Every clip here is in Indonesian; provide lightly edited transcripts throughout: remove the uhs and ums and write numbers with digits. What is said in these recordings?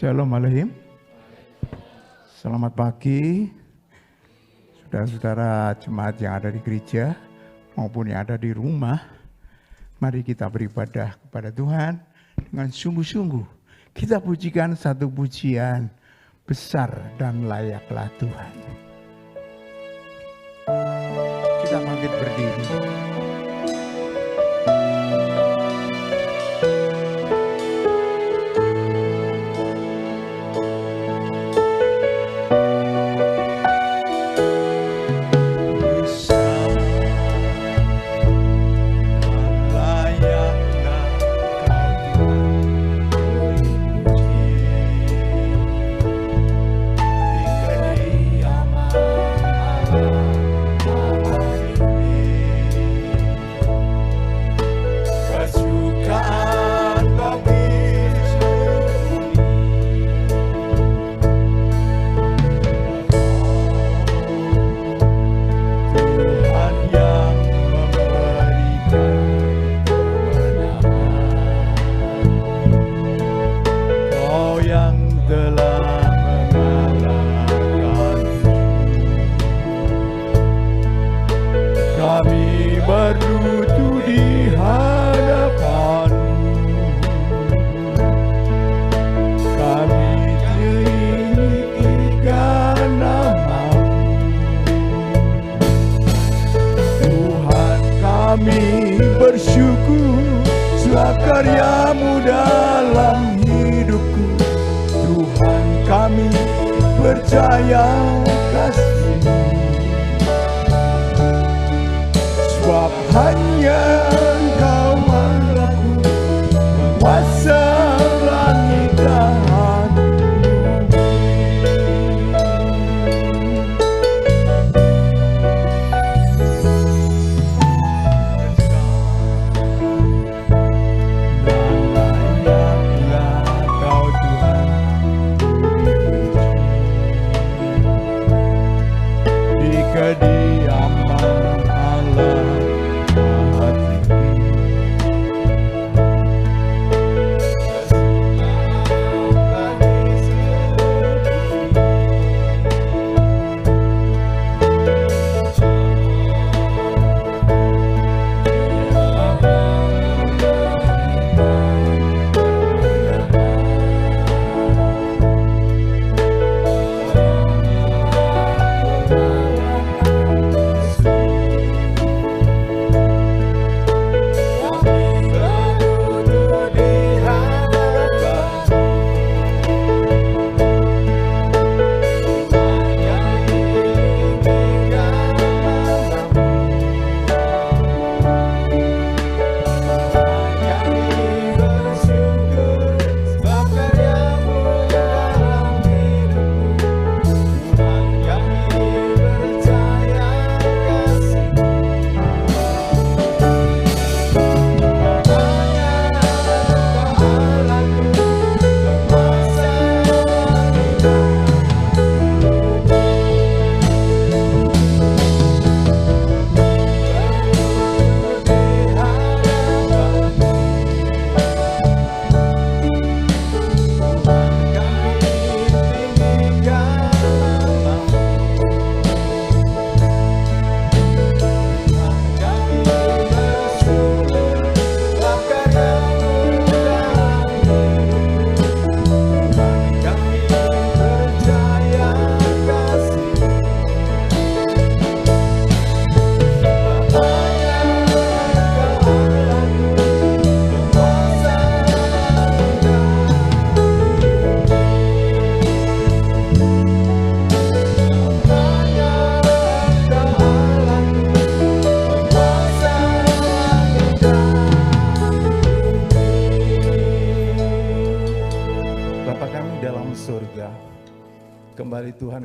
Shalom Aleihim. Selamat pagi, saudara-saudara jemaat yang ada di gereja maupun yang ada di rumah. Mari kita beribadah kepada Tuhan dengan sungguh-sungguh. Kita pujikan satu pujian, besar dan layaklah Tuhan. Kita bangkit berdiri. Karyamu dalam hidupku, Tuhan kami percaya kasih-Mu, sebab hanya Engkau Allahku, penguasa langit dan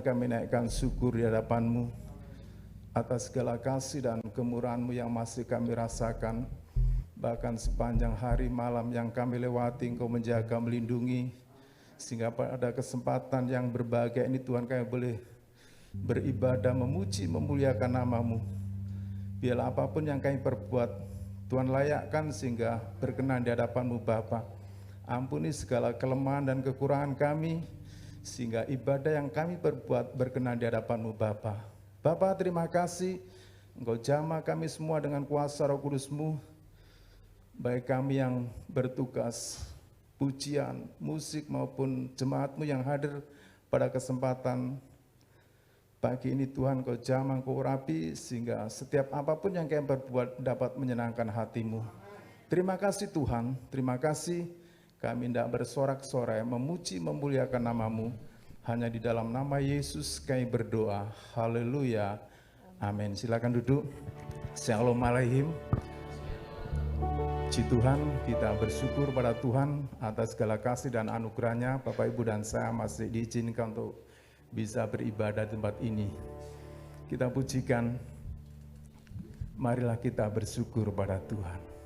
kami naikkan syukur di hadapan-Mu atas segala kasih dan kemurahan-Mu yang masih kami rasakan. Bahkan sepanjang hari malam yang kami lewati, Engkau menjaga, melindungi, sehingga pada kesempatan yang berbahagia ini Tuhan kami boleh beribadah, memuji, memuliakan nama-Mu. Biarlah apapun yang kami perbuat, Tuhan layakkan sehingga berkenan di hadapan-Mu Bapa. Ampuni segala kelemahan dan kekurangan kami, sehingga ibadah yang kami perbuat berkenan di hadapan-Mu Bapa. Bapa, terima kasih Engkau jamah kami semua dengan kuasa Roh Kudus-Mu, baik kami yang bertugas pujian, musik maupun jemaat-Mu yang hadir pada kesempatan pagi ini. Tuhan, Kau jamah, Kau urapi, sehingga setiap apapun yang kami perbuat dapat menyenangkan hati-Mu. Terima kasih Tuhan, terima kasih. Kami tidak bersorak-sorai, memuji, memuliakan nama-Mu. Hanya di dalam nama Yesus kami berdoa. Haleluya. Amin. Silakan duduk. Shalom Aleichem. Puji Tuhan, kita bersyukur pada Tuhan atas segala kasih dan anugerahnya. Bapak, Ibu, dan saya masih diizinkan untuk bisa beribadah di tempat ini. Kita pujikan, marilah kita bersyukur pada Tuhan.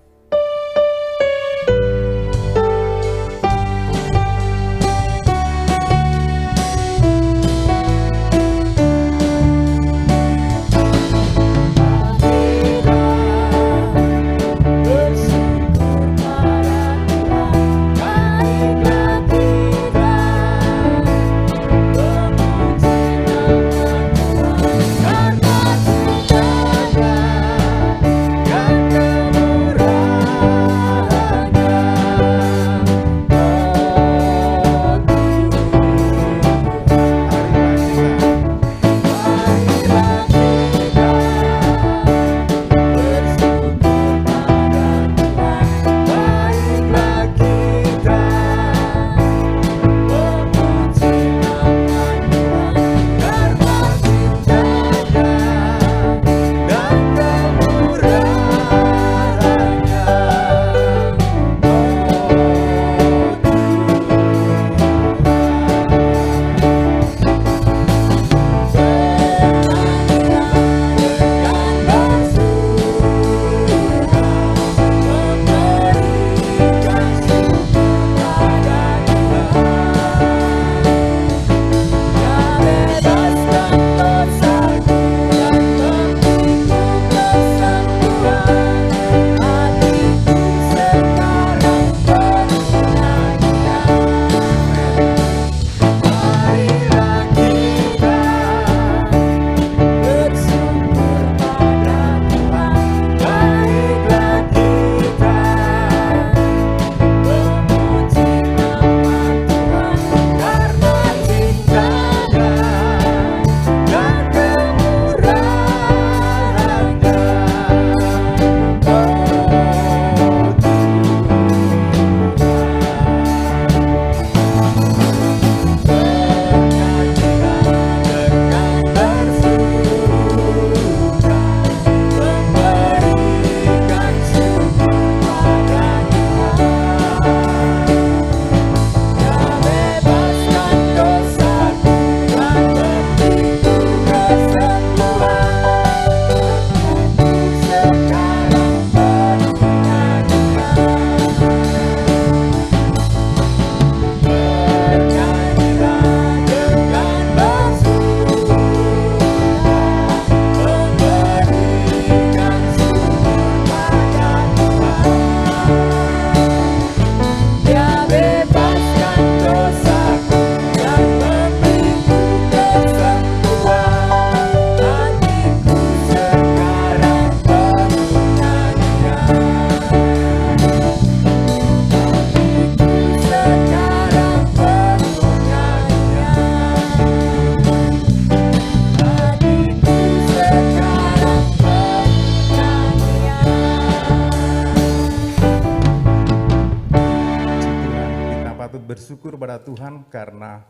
Bersyukur pada Tuhan karena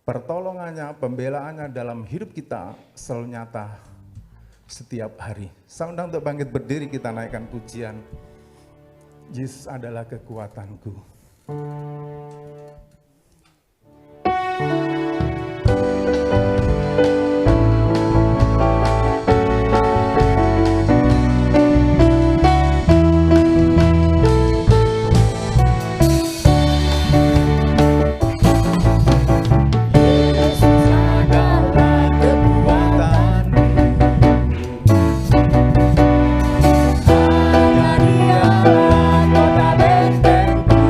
pertolongannya, pembelaannya dalam hidup kita selalu nyata setiap hari. Saya undang untuk bangkit berdiri, kita naikkan pujian. Yesus adalah kekuatanku. Hanya Dia kota bentengku.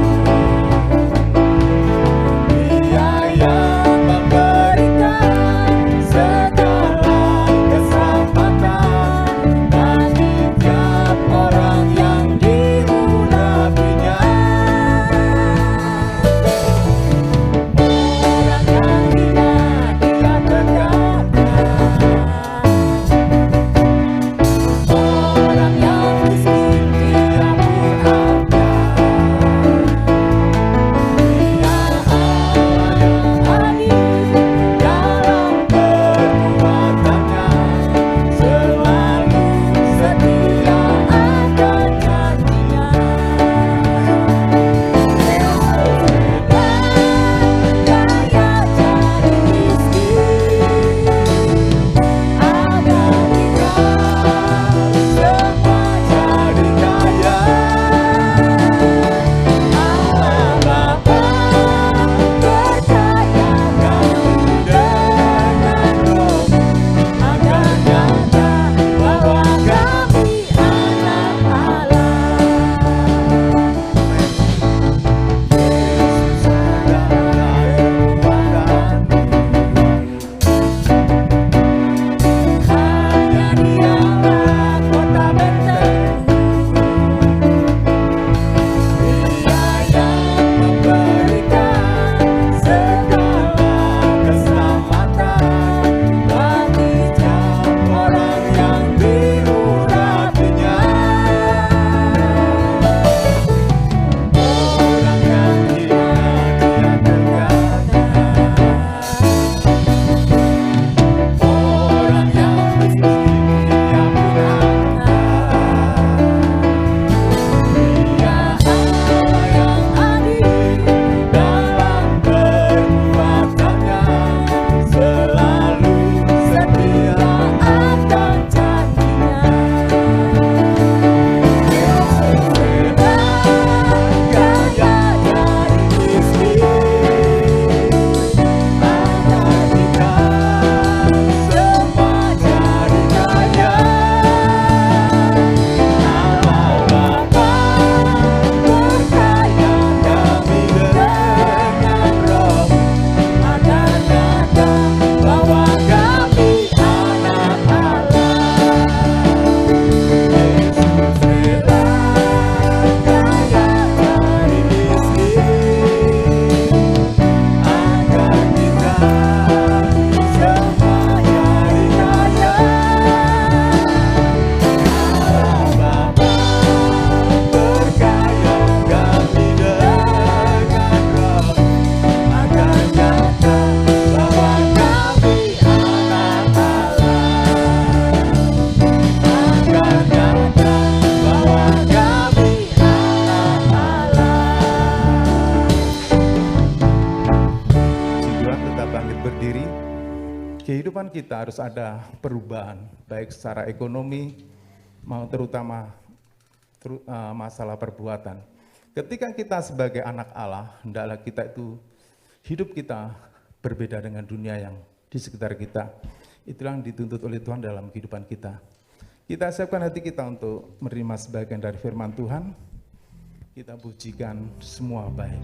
kehidupan kita harus ada perubahan, baik secara ekonomi, terutama masalah perbuatan. Ketika kita sebagai anak Allah, hendaklah kita itu hidup kita berbeda dengan dunia yang di sekitar kita. Itulah yang dituntut oleh Tuhan dalam kehidupan kita. Kita siapkan hati kita untuk menerima sebagian dari firman Tuhan. Kita pujikan semua baik.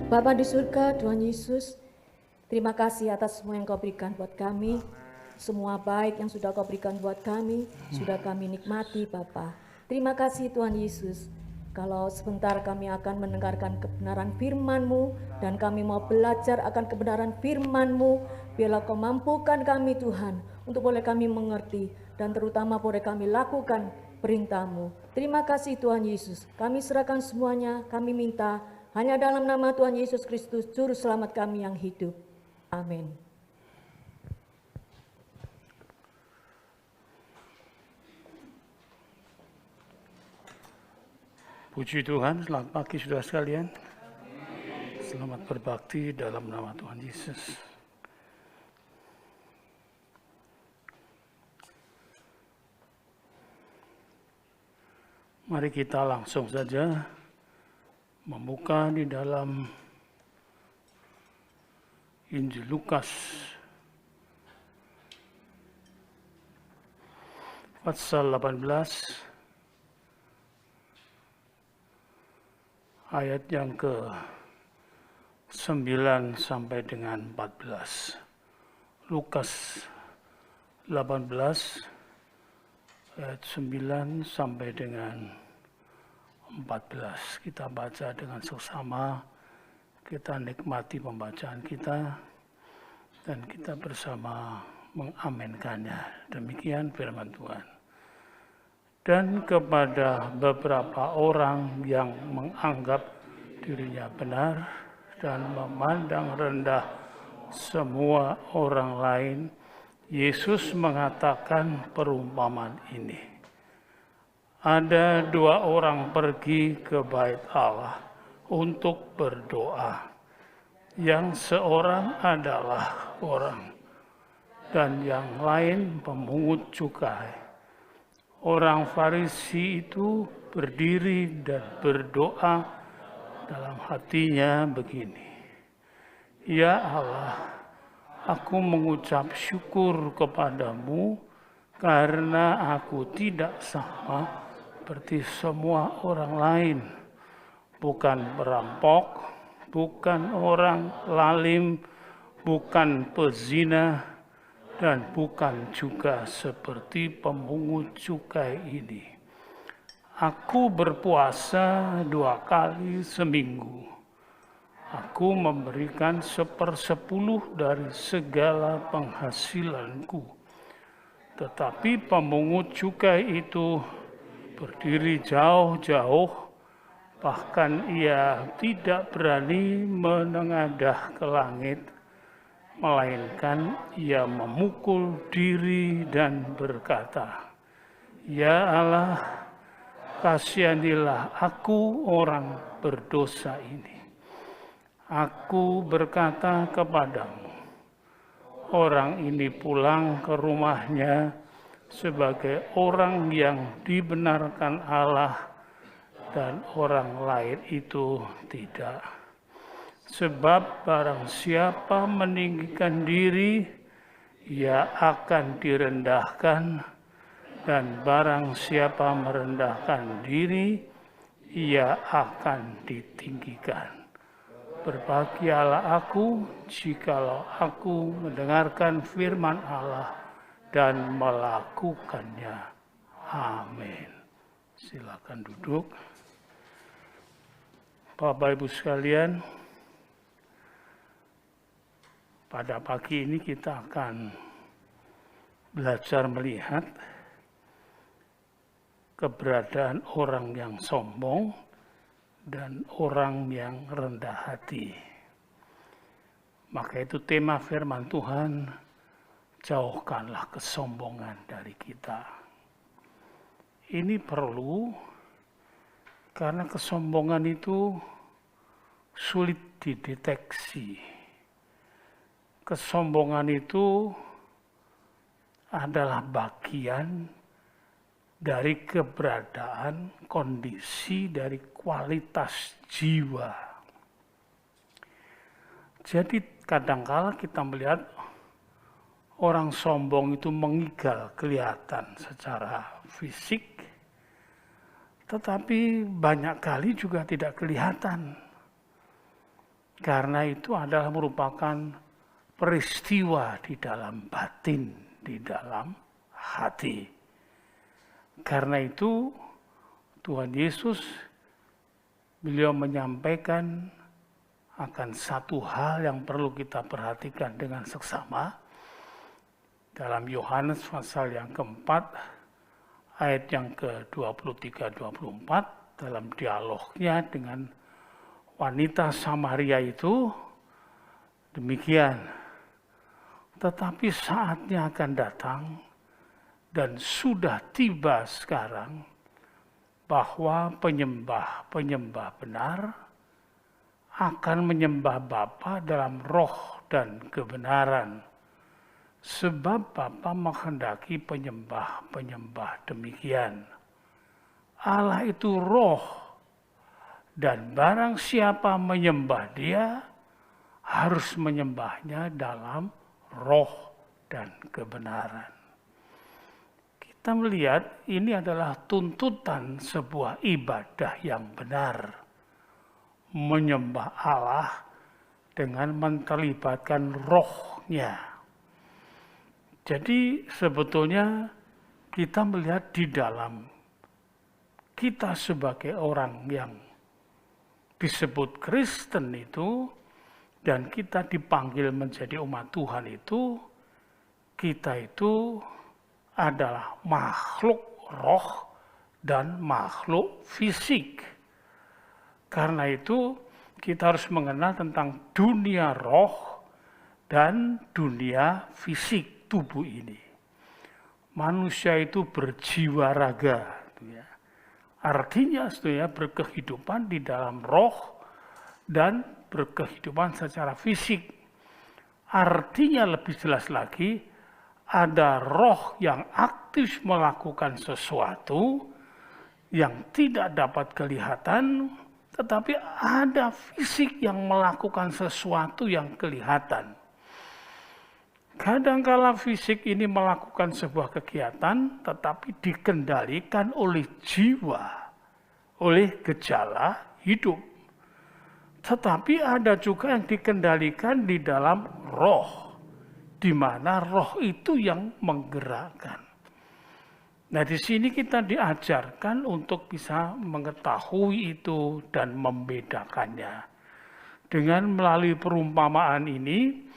Bapa di surga, Tuhan Yesus, terima kasih atas semua yang Kau berikan buat kami. Semua baik yang sudah Kau berikan buat kami, sudah kami nikmati Bapa. Terima kasih Tuhan Yesus. Kalau sebentar kami akan mendengarkan kebenaran firman-Mu, dan kami mau belajar akan kebenaran firman-Mu, biarlah Kau mampukan kami Tuhan, untuk boleh kami mengerti, dan terutama boleh kami lakukan perintah-Mu. Terima kasih Tuhan Yesus, kami serahkan semuanya, kami minta, hanya dalam nama Tuhan Yesus Kristus, Juru Selamat kami yang hidup. Amin. Puji Tuhan, selamat pagi saudara sekalian. Selamat berbakti dalam nama Tuhan Yesus. Mari kita langsung saja membuka di dalam Injil Lukas pasal 18 ayat yang ke-9 sampai dengan 14. Lukas 18 ayat 9 sampai dengan 14. Kita baca dengan seksama, kita nikmati pembacaan kita, dan kita bersama mengamenkannya. Demikian firman Tuhan. Dan kepada beberapa orang yang menganggap dirinya benar dan memandang rendah semua orang lain, Yesus mengatakan perumpamaan ini. Ada dua orang pergi ke bait Allah untuk berdoa. Yang seorang adalah orang dan yang lain pemungut cukai. Orang Farisi itu berdiri dan berdoa dalam hatinya begini. Ya Allah, aku mengucap syukur kepadamu karena aku tidak sama seperti semua orang lain. Bukan perampok, bukan orang lalim, bukan pezina, dan bukan juga seperti pemungut cukai ini. Aku berpuasa 2 kali seminggu. Aku memberikan 1/10 dari segala penghasilanku. Tetapi pemungut cukai itu berdiri jauh-jauh, bahkan ia tidak berani menengadah ke langit, melainkan ia memukul diri dan berkata, Ya Allah, kasihanilah aku orang berdosa ini. Aku berkata kepadamu, orang ini pulang ke rumahnya sebagai orang yang dibenarkan Allah dan orang lain itu tidak. Sebab barang siapa meninggikan diri, ia akan direndahkan, dan barang siapa merendahkan diri, ia akan ditinggikan. Berbahagialah aku jikalau aku mendengarkan firman Allah dan melakukannya. Amin. Silakan duduk. Bapak Ibu sekalian, pada pagi ini kita akan belajar melihat keberadaan orang yang sombong dan orang yang rendah hati. Maka itu tema firman Tuhan, jauhkanlah kesombongan dari kita. Ini perlu karena kesombongan itu sulit dideteksi. Kesombongan itu adalah bagian dari keberadaan, kondisi dari kualitas jiwa. Jadi kadangkala kita melihat orang sombong itu mengigal kelihatan secara fisik, tetapi banyak kali juga tidak kelihatan. Karena itu adalah merupakan peristiwa di dalam batin, di dalam hati. Karena itu Tuhan Yesus, beliau menyampaikan akan satu hal yang perlu kita perhatikan dengan seksama. Dalam Yohanes pasal yang keempat, ayat yang ke-23-24, dalam dialognya dengan wanita Samaria itu, demikian. Tetapi saatnya akan datang dan sudah tiba sekarang bahwa penyembah-penyembah benar akan menyembah Bapa dalam roh dan kebenaran. Sebab Bapa menghendaki penyembah-penyembah demikian. Allah itu roh, dan barang siapa menyembah dia, harus menyembahnya dalam roh dan kebenaran. Kita melihat ini adalah tuntutan sebuah ibadah yang benar. Menyembah Allah dengan menterlibatkan rohnya. Jadi sebetulnya kita melihat di dalam kita sebagai orang yang disebut Kristen itu, dan kita dipanggil menjadi umat Tuhan itu, kita itu adalah makhluk roh dan makhluk fisik. Karena itu kita harus mengenal tentang dunia roh dan dunia fisik tubuh ini. Manusia itu berjiwa raga. Artinya sebetulnya berkehidupan di dalam roh dan berkehidupan secara fisik. Artinya lebih jelas lagi, ada roh yang aktif melakukan sesuatu yang tidak dapat kelihatan, tetapi ada fisik yang melakukan sesuatu yang kelihatan. Kadangkala fisik ini melakukan sebuah kegiatan, tetapi dikendalikan oleh jiwa, oleh gejala hidup. Tetapi ada juga yang dikendalikan di dalam roh, di mana roh itu yang menggerakkan. Nah, di sini kita diajarkan untuk bisa mengetahui itu dan membedakannya. Dengan melalui perumpamaan ini,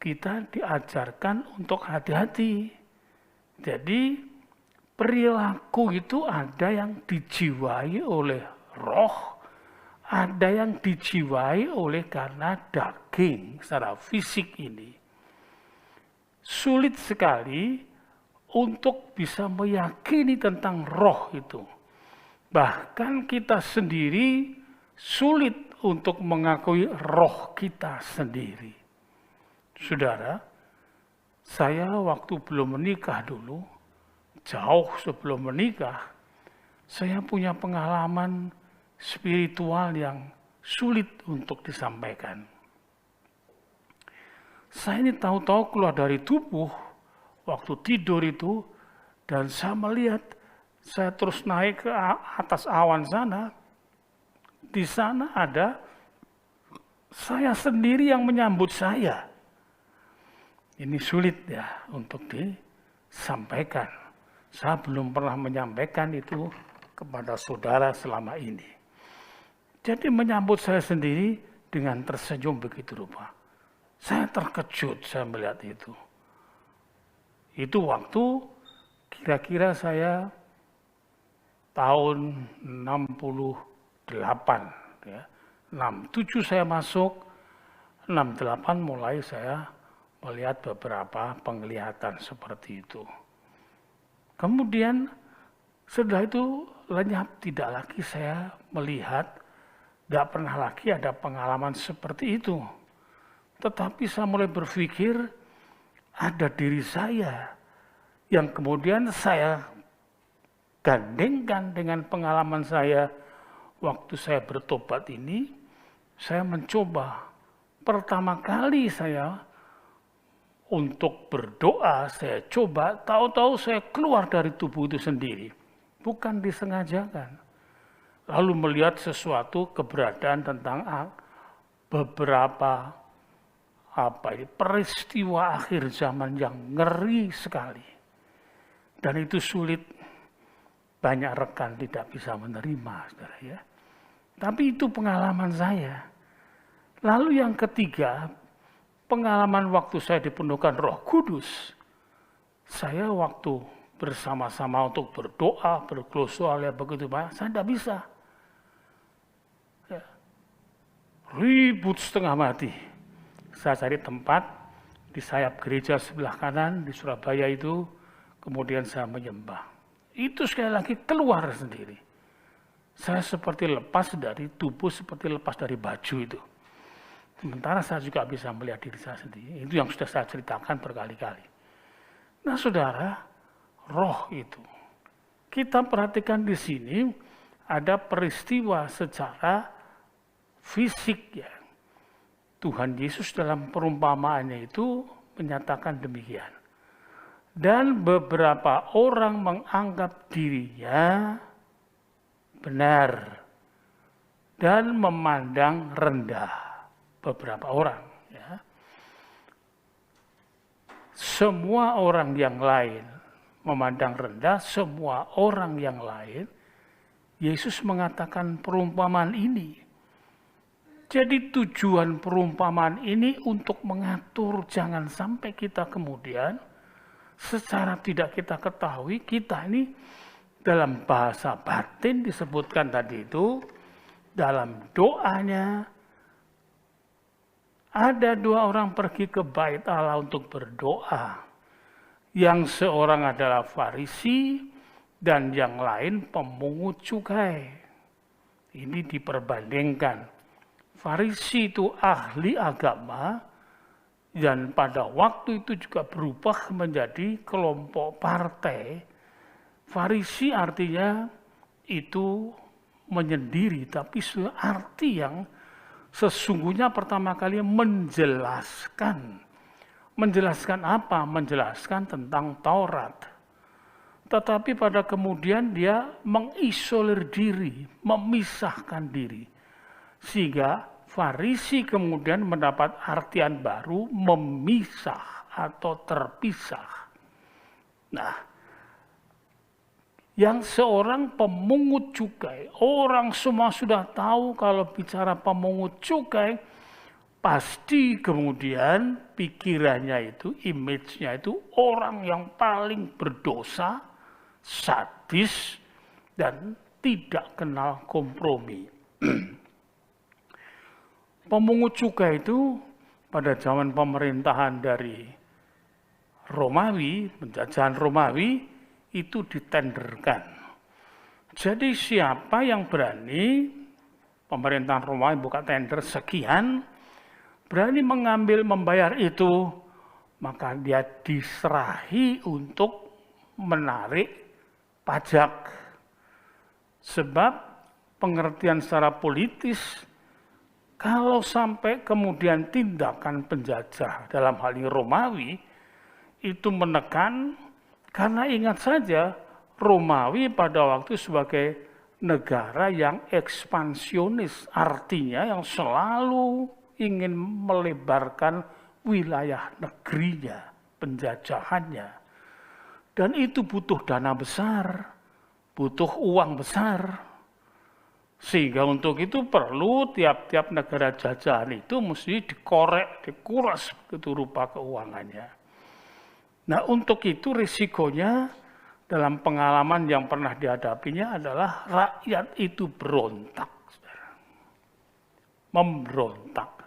kita diajarkan untuk hati-hati. Jadi perilaku itu ada yang dijiwai oleh roh, ada yang dijiwai oleh karena daging secara fisik ini. Sulit sekali untuk bisa meyakini tentang roh itu. Bahkan kita sendiri sulit untuk mengakui roh kita sendiri. Saudara, saya waktu belum menikah dulu, jauh sebelum menikah, saya punya pengalaman spiritual yang sulit untuk disampaikan. Saya ini tahu-tahu keluar dari tubuh, waktu tidur itu, dan saya melihat, saya terus naik ke atas awan sana, di sana ada saya sendiri yang menyambut saya. Ini sulit ya untuk disampaikan. Saya belum pernah menyampaikan itu kepada saudara selama ini. Jadi menyambut saya sendiri dengan tersenyum begitu rupa. Saya terkejut saya melihat itu. Itu waktu kira-kira saya tahun 68. Ya. 67 saya masuk, 68 mulai saya melihat beberapa penglihatan seperti itu. Kemudian setelah itu lenyap, tidak lagi saya melihat, tidak pernah lagi ada pengalaman seperti itu. Tetapi saya mulai berpikir ada diri saya yang kemudian saya gandengkan dengan pengalaman saya waktu saya bertobat ini. Saya mencoba pertama kali saya untuk berdoa, saya coba, tahu-tahu saya keluar dari tubuh itu sendiri. Bukan disengajakan. Lalu melihat sesuatu keberadaan tentang beberapa peristiwa akhir zaman yang ngeri sekali. Dan itu sulit, banyak rekan tidak bisa menerima, saudara ya. Tapi itu pengalaman saya. Lalu yang ketiga, pengalaman waktu saya dipenuhkan Roh Kudus. Saya waktu bersama-sama untuk berdoa, berglosual, ya begitu banyak, saya tidak bisa. Ya. Ribut setengah mati. Saya cari tempat di sayap gereja sebelah kanan di Surabaya itu, kemudian saya menyembah. Itu sekali lagi keluar sendiri. Saya seperti lepas dari tubuh, seperti lepas dari baju itu. Sementara saya juga bisa melihat diri saya sendiri. Itu yang sudah saya ceritakan berkali-kali. Nah saudara, roh itu kita perhatikan di sini ada peristiwa secara fisik ya. Tuhan Yesus dalam perumpamaannya itu menyatakan demikian. Dan beberapa orang menganggap dirinya benar dan memandang rendah beberapa orang. Ya. Semua orang yang lain memandang rendah, semua orang yang lain, Yesus mengatakan perumpamaan ini. Jadi tujuan perumpamaan ini untuk mengatur jangan sampai kita kemudian secara tidak kita ketahui kita ini dalam bahasa batin disebutkan tadi itu dalam doanya ada 2 orang pergi ke bait Allah untuk berdoa. Yang seorang adalah Farisi dan yang lain pemungut cukai. Ini diperbandingkan. Farisi itu ahli agama dan pada waktu itu juga berubah menjadi kelompok partai. Farisi artinya itu menyendiri, tapi arti yang sesungguhnya pertama kali menjelaskan. Menjelaskan apa? Menjelaskan tentang Taurat. Tetapi pada kemudian dia mengisolir diri, memisahkan diri. Sehingga Farisi kemudian mendapat artian baru memisah atau terpisah. Nah, yang seorang pemungut cukai, orang semua sudah tahu kalau bicara pemungut cukai, pasti kemudian pikirannya itu, image-nya itu orang yang paling berdosa, sadis, dan tidak kenal kompromi. Pemungut cukai itu pada zaman pemerintahan dari Romawi, penjajahan Romawi, itu ditenderkan. Jadi siapa yang berani, pemerintahan Romawi buka tender sekian, berani mengambil, membayar itu, maka dia diserahi untuk menarik pajak. Sebab pengertian secara politis, kalau sampai kemudian tindakan penjajah dalam hal ini Romawi itu menekan, karena ingat saja Romawi pada waktu sebagai negara yang ekspansionis, artinya yang selalu ingin melebarkan wilayah negerinya, penjajahannya. Dan itu butuh dana besar, butuh uang besar. Sehingga untuk itu perlu tiap-tiap negara jajahan itu mesti dikorek, dikuras begitu rupa keuangannya. Nah untuk itu risikonya dalam pengalaman yang pernah dihadapinya adalah rakyat itu berontak. Memberontak.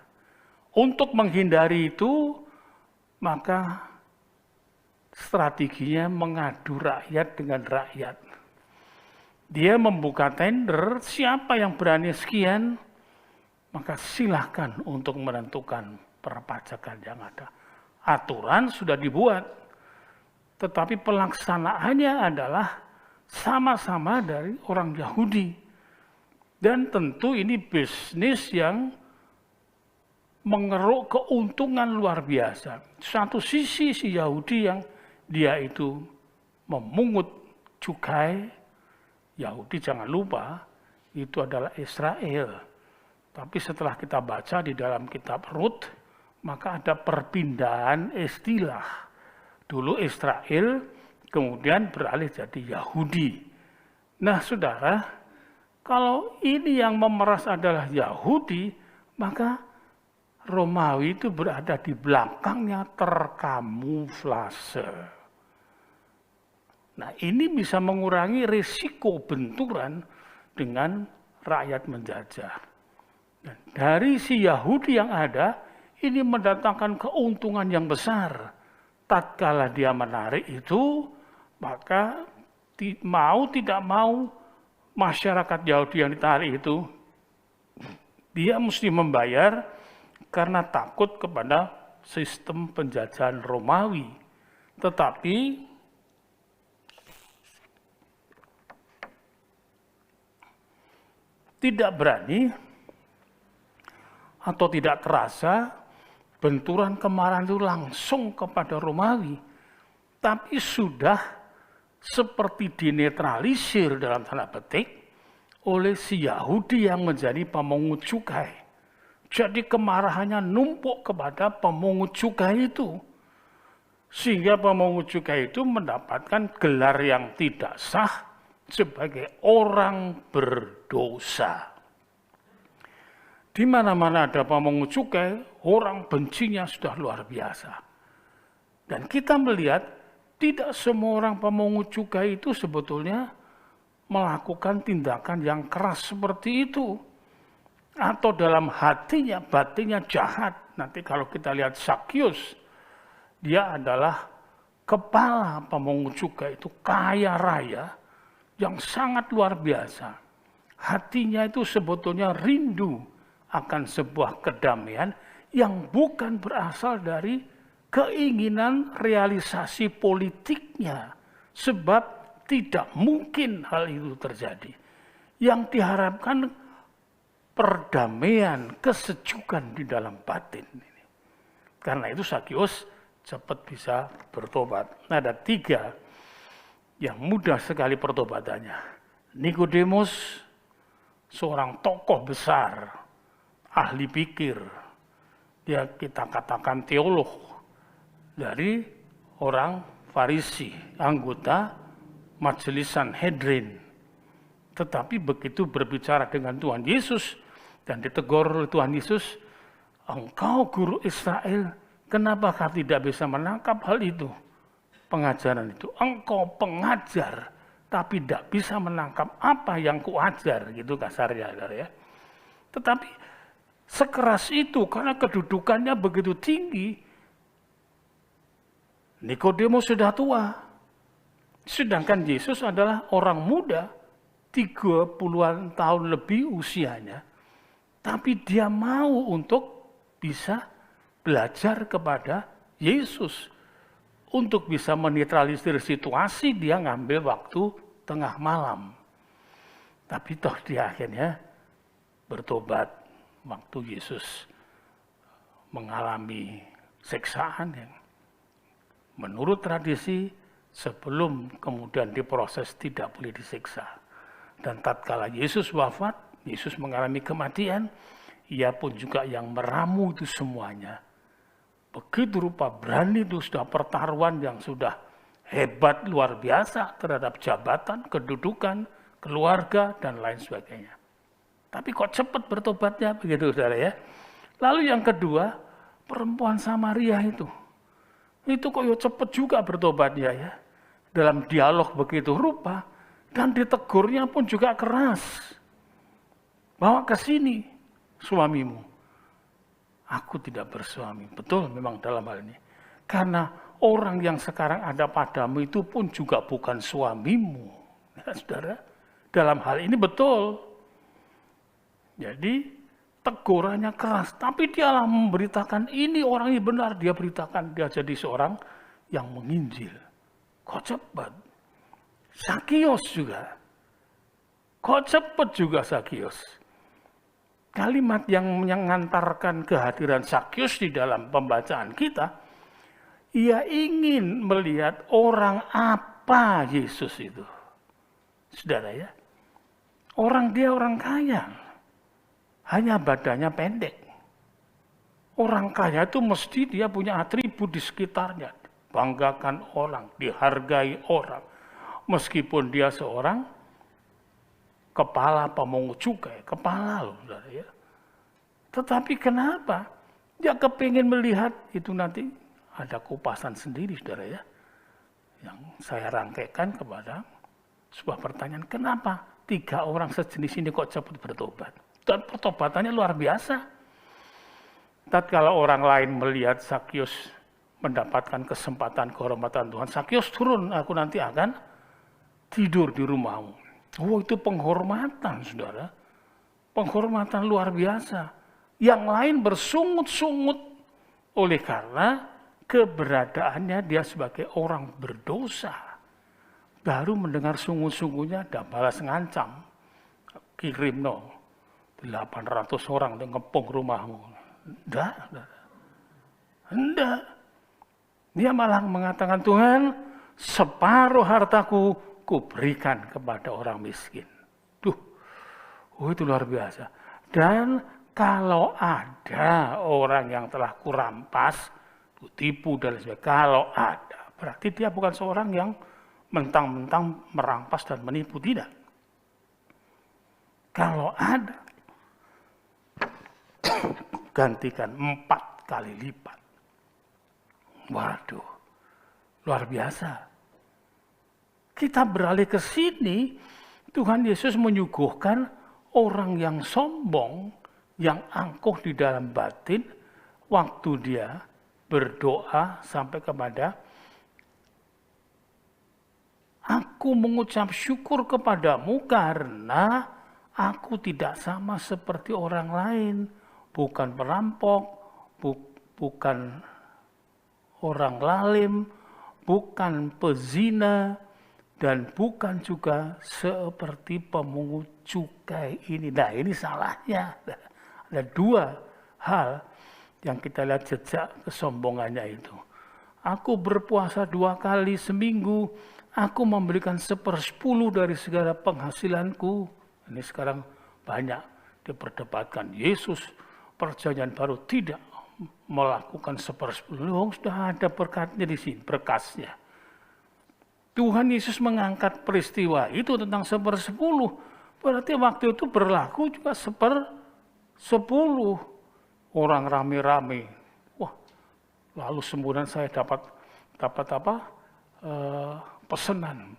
Untuk menghindari itu maka strateginya mengadu rakyat dengan rakyat. Dia membuka tender, siapa yang berani sekian, maka silahkan untuk menentukan perpajakan yang ada. Aturan sudah dibuat, tetapi pelaksanaannya adalah sama-sama dari orang Yahudi. Dan tentu ini bisnis yang mengeruk keuntungan luar biasa. Satu sisi si Yahudi yang dia itu memungut cukai, Yahudi jangan lupa itu adalah Israel. Tapi setelah kita baca di dalam kitab Rut, maka ada perpindahan istilah. Dulu Israel, kemudian beralih jadi Yahudi. Nah saudara, kalau ini yang memeras adalah Yahudi, maka Romawi itu berada di belakangnya terkamuflase. Nah ini bisa mengurangi risiko benturan dengan rakyat menjajah. Dan dari si Yahudi yang ada, ini mendatangkan keuntungan yang besar. Tatkala dia menarik itu, maka mau tidak mau masyarakat Yahudi yang ditarik itu, dia mesti membayar karena takut kepada sistem penjajahan Romawi. Tetapi tidak berani atau tidak terasa benturan kemarahan itu langsung kepada Romawi, tapi sudah seperti dinetralisir dalam tanda petik oleh si Yahudi yang menjadi pemungut cukai. Jadi kemarahannya numpuk kepada pemungut cukai itu. Sehingga pemungut cukai itu mendapatkan gelar yang tidak sah sebagai orang berdosa. Di mana-mana ada pemungut cukai, orang bencinya sudah luar biasa. Dan kita melihat tidak semua orang pemungut cukai itu sebetulnya melakukan tindakan yang keras seperti itu. Atau dalam hatinya, batinnya jahat. Nanti kalau kita lihat Zakius, dia adalah kepala pemungut cukai itu kaya raya yang sangat luar biasa. Hatinya itu sebetulnya rindu akan sebuah kedamaian yang bukan berasal dari keinginan realisasi politiknya. Sebab tidak mungkin hal itu terjadi. Yang diharapkan perdamaian, kesejukan di dalam batin. Karena itu Zakius cepat bisa bertobat. Nah, ada 3 yang mudah sekali pertobatannya. Nikodemus, seorang tokoh besar, ahli pikir, dia kita katakan teolog dari orang Farisi, anggota Majelis Sanhedrin. Tetapi begitu berbicara dengan Tuhan Yesus dan ditegur oleh Tuhan Yesus, engkau guru Israel, kenapa kau tidak bisa menangkap hal itu? Pengajaran itu, engkau pengajar, tapi tidak bisa menangkap apa yang kuajar, gitu kasarnya, ya. Tetapi sekeras itu karena kedudukannya begitu tinggi, Nikodemus sudah tua, sedangkan Yesus adalah orang muda, 30-an tahun lebih usianya, tapi dia mau untuk bisa belajar kepada Yesus. Untuk bisa menetralisir situasi, dia ngambil waktu tengah malam. Tapi toh dia akhirnya bertobat waktu Yesus mengalami siksaan yang menurut tradisi sebelum kemudian diproses tidak boleh disiksa. Dan tatkala Yesus wafat, Yesus mengalami kematian, ia pun juga yang meramu itu semuanya. Begitu rupa berani itu sudah pertaruhan yang sudah hebat luar biasa terhadap jabatan, kedudukan, keluarga, dan lain sebagainya. Tapi kok cepat bertobatnya begitu saudara ya. Lalu yang kedua, perempuan Samaria itu. Itu kok cepat juga bertobatnya ya. Dalam dialog begitu rupa dan ditegurnya pun juga keras. Bawa ke sini suamimu. Aku tidak bersuami. Betul memang dalam hal ini. Karena orang yang sekarang ada padamu itu pun juga bukan suamimu. Ya, saudara, dalam hal ini betul. Jadi tegurannya keras. Tapi dialah memberitakan ini orang ini benar. Dia beritakan dia jadi seorang yang menginjil. Kok cepat? Zakius juga. Kok cepat juga Zakius? Kalimat yang mengantarkan kehadiran Zakius di dalam pembacaan kita, ia ingin melihat orang apa Yesus itu. Saudara ya, dia orang kaya, hanya badannya pendek. Orang kaya itu mesti dia punya atribut di sekitarnya, banggakan orang, dihargai orang. Meskipun dia seorang kepala pemungut cukai, kepala loh, saudara ya. Tetapi kenapa? Dia kepingin melihat itu nanti ada kupasan sendiri, saudara ya. Yang saya rangkaikan kepada sebuah pertanyaan, kenapa 3 orang sejenis ini kok cepat bertobat? Dan pertobatannya luar biasa. Tatkala orang lain melihat Zakius mendapatkan kesempatan kehormatan Tuhan, Zakius turun, aku nanti akan tidur di rumahmu. Oh, itu penghormatan, saudara. Penghormatan luar biasa. Yang lain bersungut-sungut oleh karena keberadaannya dia sebagai orang berdosa. Baru mendengar sungut-sungutnya, ada balas ngancam. Kirim no. 800 orang untuk ngepung rumahmu. Enggak. Dia malah mengatakan, Tuhan, separuh hartaku kuberikan kepada orang miskin. Itu luar biasa. Dan kalau ada orang yang telah kurampas, tipu dan sebagainya, kalau ada, berarti dia bukan seorang yang mentang-mentang merampas dan menipu, tidak. Kalau ada, gantikan 4 kali lipat. Waduh, luar biasa. Kita beralih ke sini, Tuhan Yesus menyuguhkan orang yang sombong, yang angkuh di dalam batin, waktu dia berdoa sampai kepada, aku mengucap syukur kepadamu karena aku tidak sama seperti orang lain, bukan perampok, bukan orang lalim, bukan pezina, dan bukan juga seperti pemungut cukai ini. Nah, ini salahnya. Ada 2 hal yang kita lihat jejak kesombongannya itu. Aku berpuasa 2 kali seminggu, aku memberikan 1/10 dari segala penghasilanku. Ini sekarang banyak diperdebatkan. Yesus perjanjian baru tidak melakukan 1/10. Sudah ada berkatnya di sini, berkasnya. Tuhan Yesus mengangkat peristiwa itu tentang 1/10. Berarti waktu itu berlaku juga 1/10. Orang rame-rame. Wah, lalu sembuhan saya dapat pesanan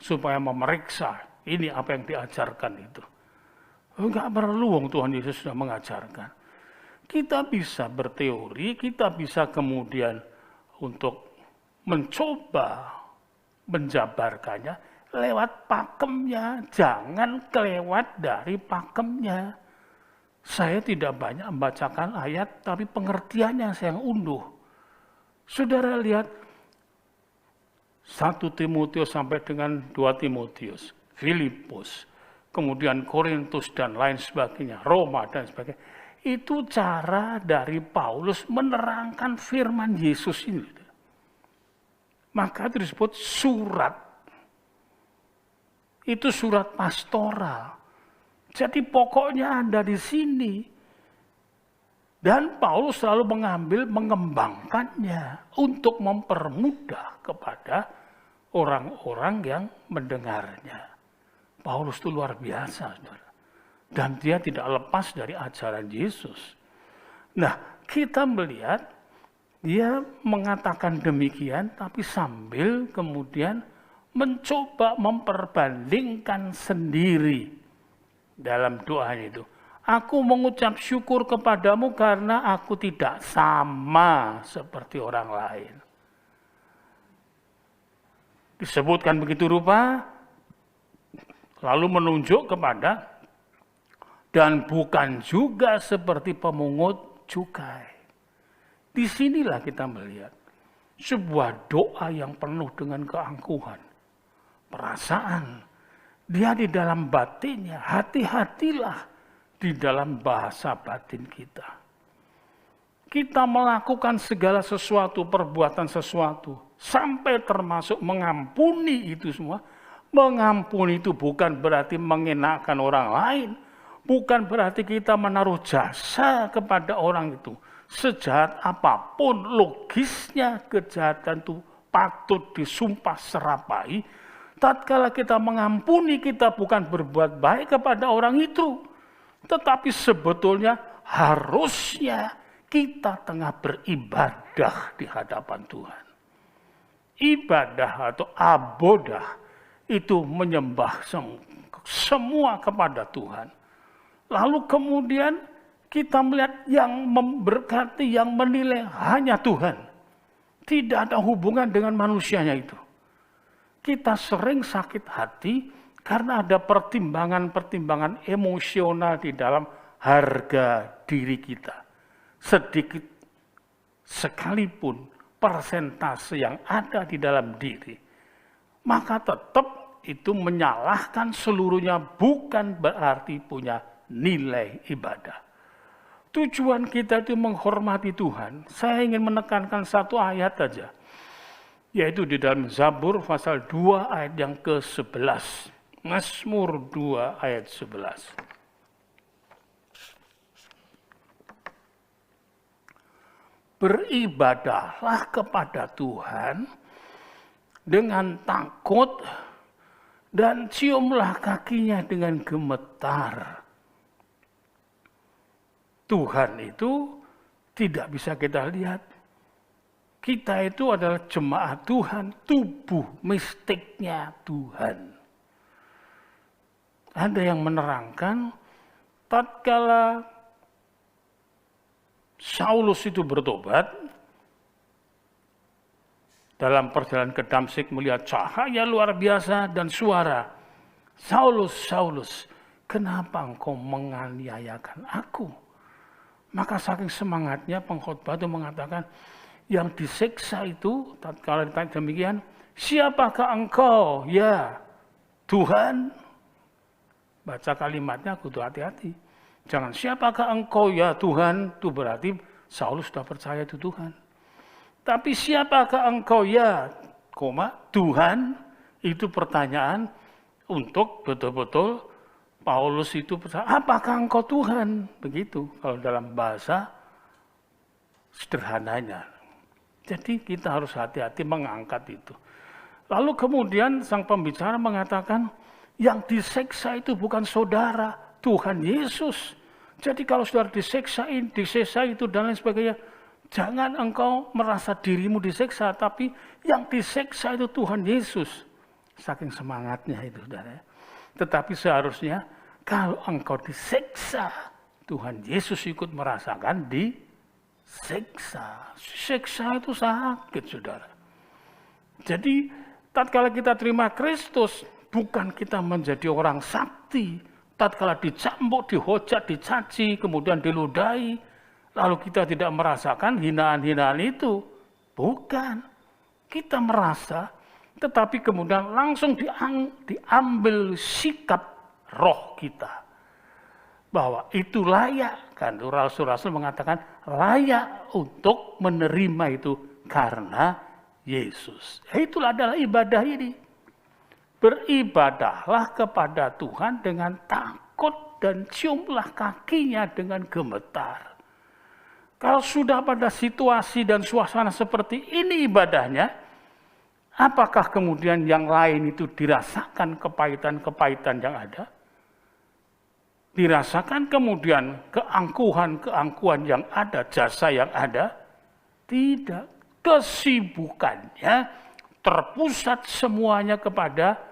supaya memeriksa ini apa yang diajarkan itu. Enggak perlu, Tuhan Yesus sudah mengajarkan. Kita bisa berteori, kita bisa kemudian untuk mencoba menjabarkannya lewat pakemnya, jangan kelewat dari pakemnya. Saya tidak banyak membacakan ayat, tapi pengertiannya saya unduh. Saudara lihat 1 Timotius sampai dengan 2 Timotius, Filipus, kemudian Korintus dan lain sebagainya, Roma dan sebagainya. Itu cara dari Paulus menerangkan firman Yesus ini. Maka itu disebut surat. Itu surat pastoral. Jadi pokoknya ada di sini. Dan Paulus selalu mengembangkannya untuk mempermudah kepada orang-orang yang mendengarnya. Paulus itu luar biasa, saudara. Dan dia tidak lepas dari ajaran Yesus. Nah, kita melihat dia mengatakan demikian, tapi sambil kemudian mencoba memperbandingkan sendiri dalam doanya itu. Aku mengucap syukur kepadamu karena aku tidak sama seperti orang lain. Disebutkan begitu rupa, lalu menunjuk kepada, dan bukan juga seperti pemungut cukai. Disinilah kita melihat sebuah doa yang penuh dengan keangkuhan, perasaan. Dia di dalam batinnya, hati-hatilah di dalam bahasa batin kita. Kita melakukan segala sesuatu, perbuatan sesuatu, sampai termasuk mengampuni itu semua. Mengampuni itu bukan berarti mengenakan orang lain, bukan berarti kita menaruh jasa kepada orang itu. Sejahat apapun logisnya kejahatan itu patut disumpah serapai. Tatkala kita mengampuni, kita bukan berbuat baik kepada orang itu. Tetapi sebetulnya harusnya kita tengah beribadah di hadapan Tuhan. Ibadah atau abodah itu menyembah semua kepada Tuhan. Lalu kemudian kita melihat yang memberkati, yang menilai hanya Tuhan. Tidak ada hubungan dengan manusianya itu. Kita sering sakit hati karena ada pertimbangan-pertimbangan emosional di dalam harga diri kita. Sedikit sekalipun persentase yang ada di dalam diri, maka tetap itu menyalahkan seluruhnya, bukan berarti punya nilai ibadah. Tujuan kita itu menghormati Tuhan. Saya ingin menekankan satu ayat saja, yaitu di dalam Zabur pasal 2 ayat yang ke-11. Mazmur 2 ayat 11. Beribadahlah kepada Tuhan dengan takut dan ciumlah kakinya dengan gemetar. Tuhan itu tidak bisa kita lihat. Kita itu adalah jemaat Tuhan, tubuh mistiknya Tuhan. Ada yang menerangkan, tatkala Saulus itu bertobat, dalam perjalanan ke Damsyik melihat cahaya luar biasa dan suara, "Saulus, Saulus, kenapa engkau menganiayakan aku?" Maka saking semangatnya pengkhotbah itu mengatakan, yang disiksa itu tatkala ditanya demikian, "Siapakah engkau ya Tuhan?" Baca kalimatnya kudu hati-hati. Jangan "siapakah engkau ya Tuhan", itu berarti Saulus sudah percaya itu Tuhan. Tapi "siapakah engkau ya, Tuhan", itu pertanyaan untuk betul-betul Paulus itu percaya, apakah engkau Tuhan? Begitu kalau dalam bahasa sederhananya. Jadi kita harus hati-hati mengangkat itu. Lalu kemudian sang pembicara mengatakan, yang disiksa itu bukan saudara, Tuhan Yesus. Jadi kalau saudara disiksa itu dan lain sebagainya, jangan engkau merasa dirimu disiksa, tapi yang disiksa itu Tuhan Yesus. Saking semangatnya itu, saudara. Tetapi seharusnya kalau engkau disiksa, Tuhan Yesus ikut merasakan disiksa. Siksa itu sakit, saudara. Jadi tatkala kita terima Kristus, bukan kita menjadi orang sakti. Tatkala dicambuk, dihujat, dicaci, kemudian diludahi, lalu kita tidak merasakan hinaan-hinaan itu. Bukan. Kita merasa, tetapi kemudian langsung diambil sikap roh kita. Bahwa itu layak. Kan Rasul-Rasul mengatakan layak untuk menerima itu karena Yesus. Itulah adalah ibadah ini. Beribadahlah kepada Tuhan dengan takut dan ciumlah kakinya dengan gemetar. Kalau sudah pada situasi dan suasana seperti ini ibadahnya, apakah kemudian yang lain itu dirasakan kepahitan-kepahitan yang ada? Dirasakan kemudian keangkuhan-keangkuhan yang ada, jasa yang ada? Tidak. Kesibukannya terpusat semuanya kepada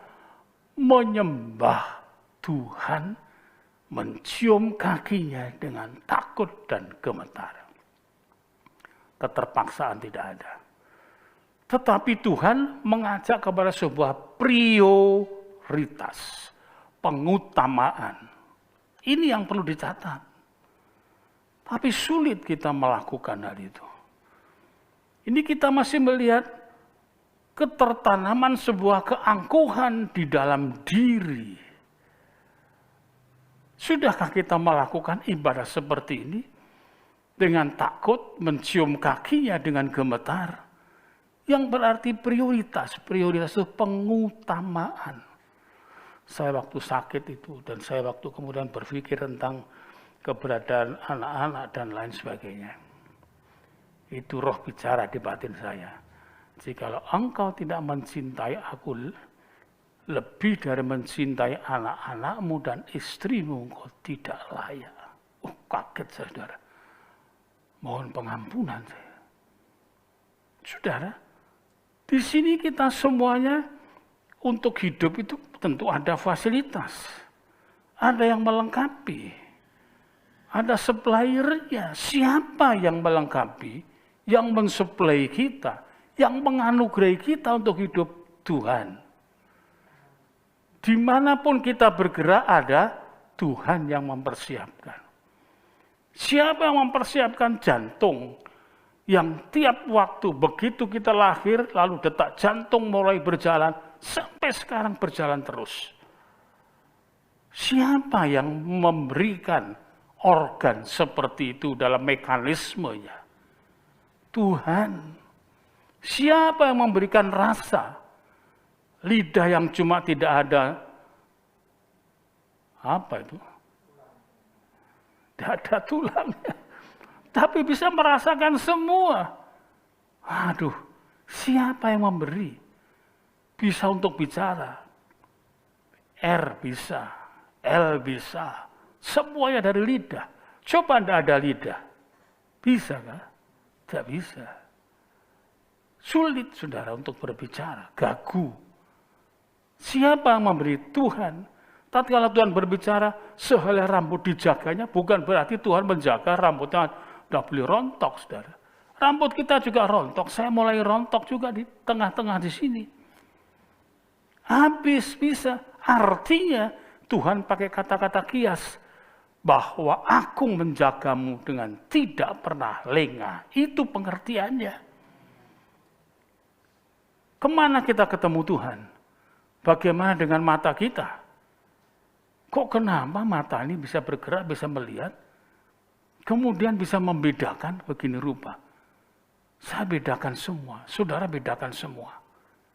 menyembah Tuhan, mencium kakinya dengan takut dan gemetar. Keterpaksaan tidak ada. Tetapi Tuhan mengajak kepada sebuah prioritas, pengutamaan. Ini yang perlu dicatat. Tapi sulit kita melakukan hal itu. Ini kita masih melihat ketertanaman sebuah keangkuhan di dalam diri. Sudahkah kita melakukan ibadah seperti ini? Dengan takut, mencium kakinya dengan gemetar. Yang berarti prioritas. Prioritas itu pengutamaan. Saya waktu sakit itu, dan saya waktu kemudian berpikir tentang keberadaan anak-anak dan lain sebagainya. Itu roh bicara di batin saya. Jikalau engkau tidak mencintai aku lebih dari mencintai anak-anakmu dan istrimu, engkau tidak layak. Kaget saudara. Mohon pengampunan saya. Saudara, di sini kita semuanya untuk hidup itu tentu ada fasilitas. Ada yang melengkapi. Ada suppliernya. Siapa yang melengkapi? Yang mensuplai kita? Yang menganugerahi kita untuk hidup? Tuhan. Dimanapun kita bergerak ada Tuhan yang mempersiapkan. Siapa yang mempersiapkan jantung? Yang tiap waktu begitu kita lahir, lalu detak jantung mulai berjalan, sampai sekarang berjalan terus. Siapa yang memberikan organ seperti itu dalam mekanismenya? Tuhan. Siapa yang memberikan rasa? Lidah yang cuma tidak ada, apa itu? Tidak ada tulangnya. Tapi bisa merasakan semua. Aduh, siapa yang memberi? Bisa untuk bicara. R bisa, L bisa. Semuanya dari lidah. Coba tidak ada lidah. Bisa kan? Tidak bisa. Sulit, saudara, untuk berbicara. Gagu. Siapa yang memberi? Tuhan. Tatkala Tuhan berbicara, sehelai rambut dijaganya, bukan berarti Tuhan menjaga rambutnya tidak boleh rontok, saudara. Rambut kita juga rontok. Saya mulai rontok juga di tengah-tengah di sini. Habis bisa. Artinya Tuhan pakai kata-kata kias. Bahwa aku menjagamu dengan tidak pernah lengah. Itu pengertiannya. Kemana kita ketemu Tuhan? Bagaimana dengan mata kita? Kok kenapa mata ini bisa bergerak, bisa melihat? Kemudian bisa membedakan begini rupa. Saya bedakan semua, saudara bedakan semua.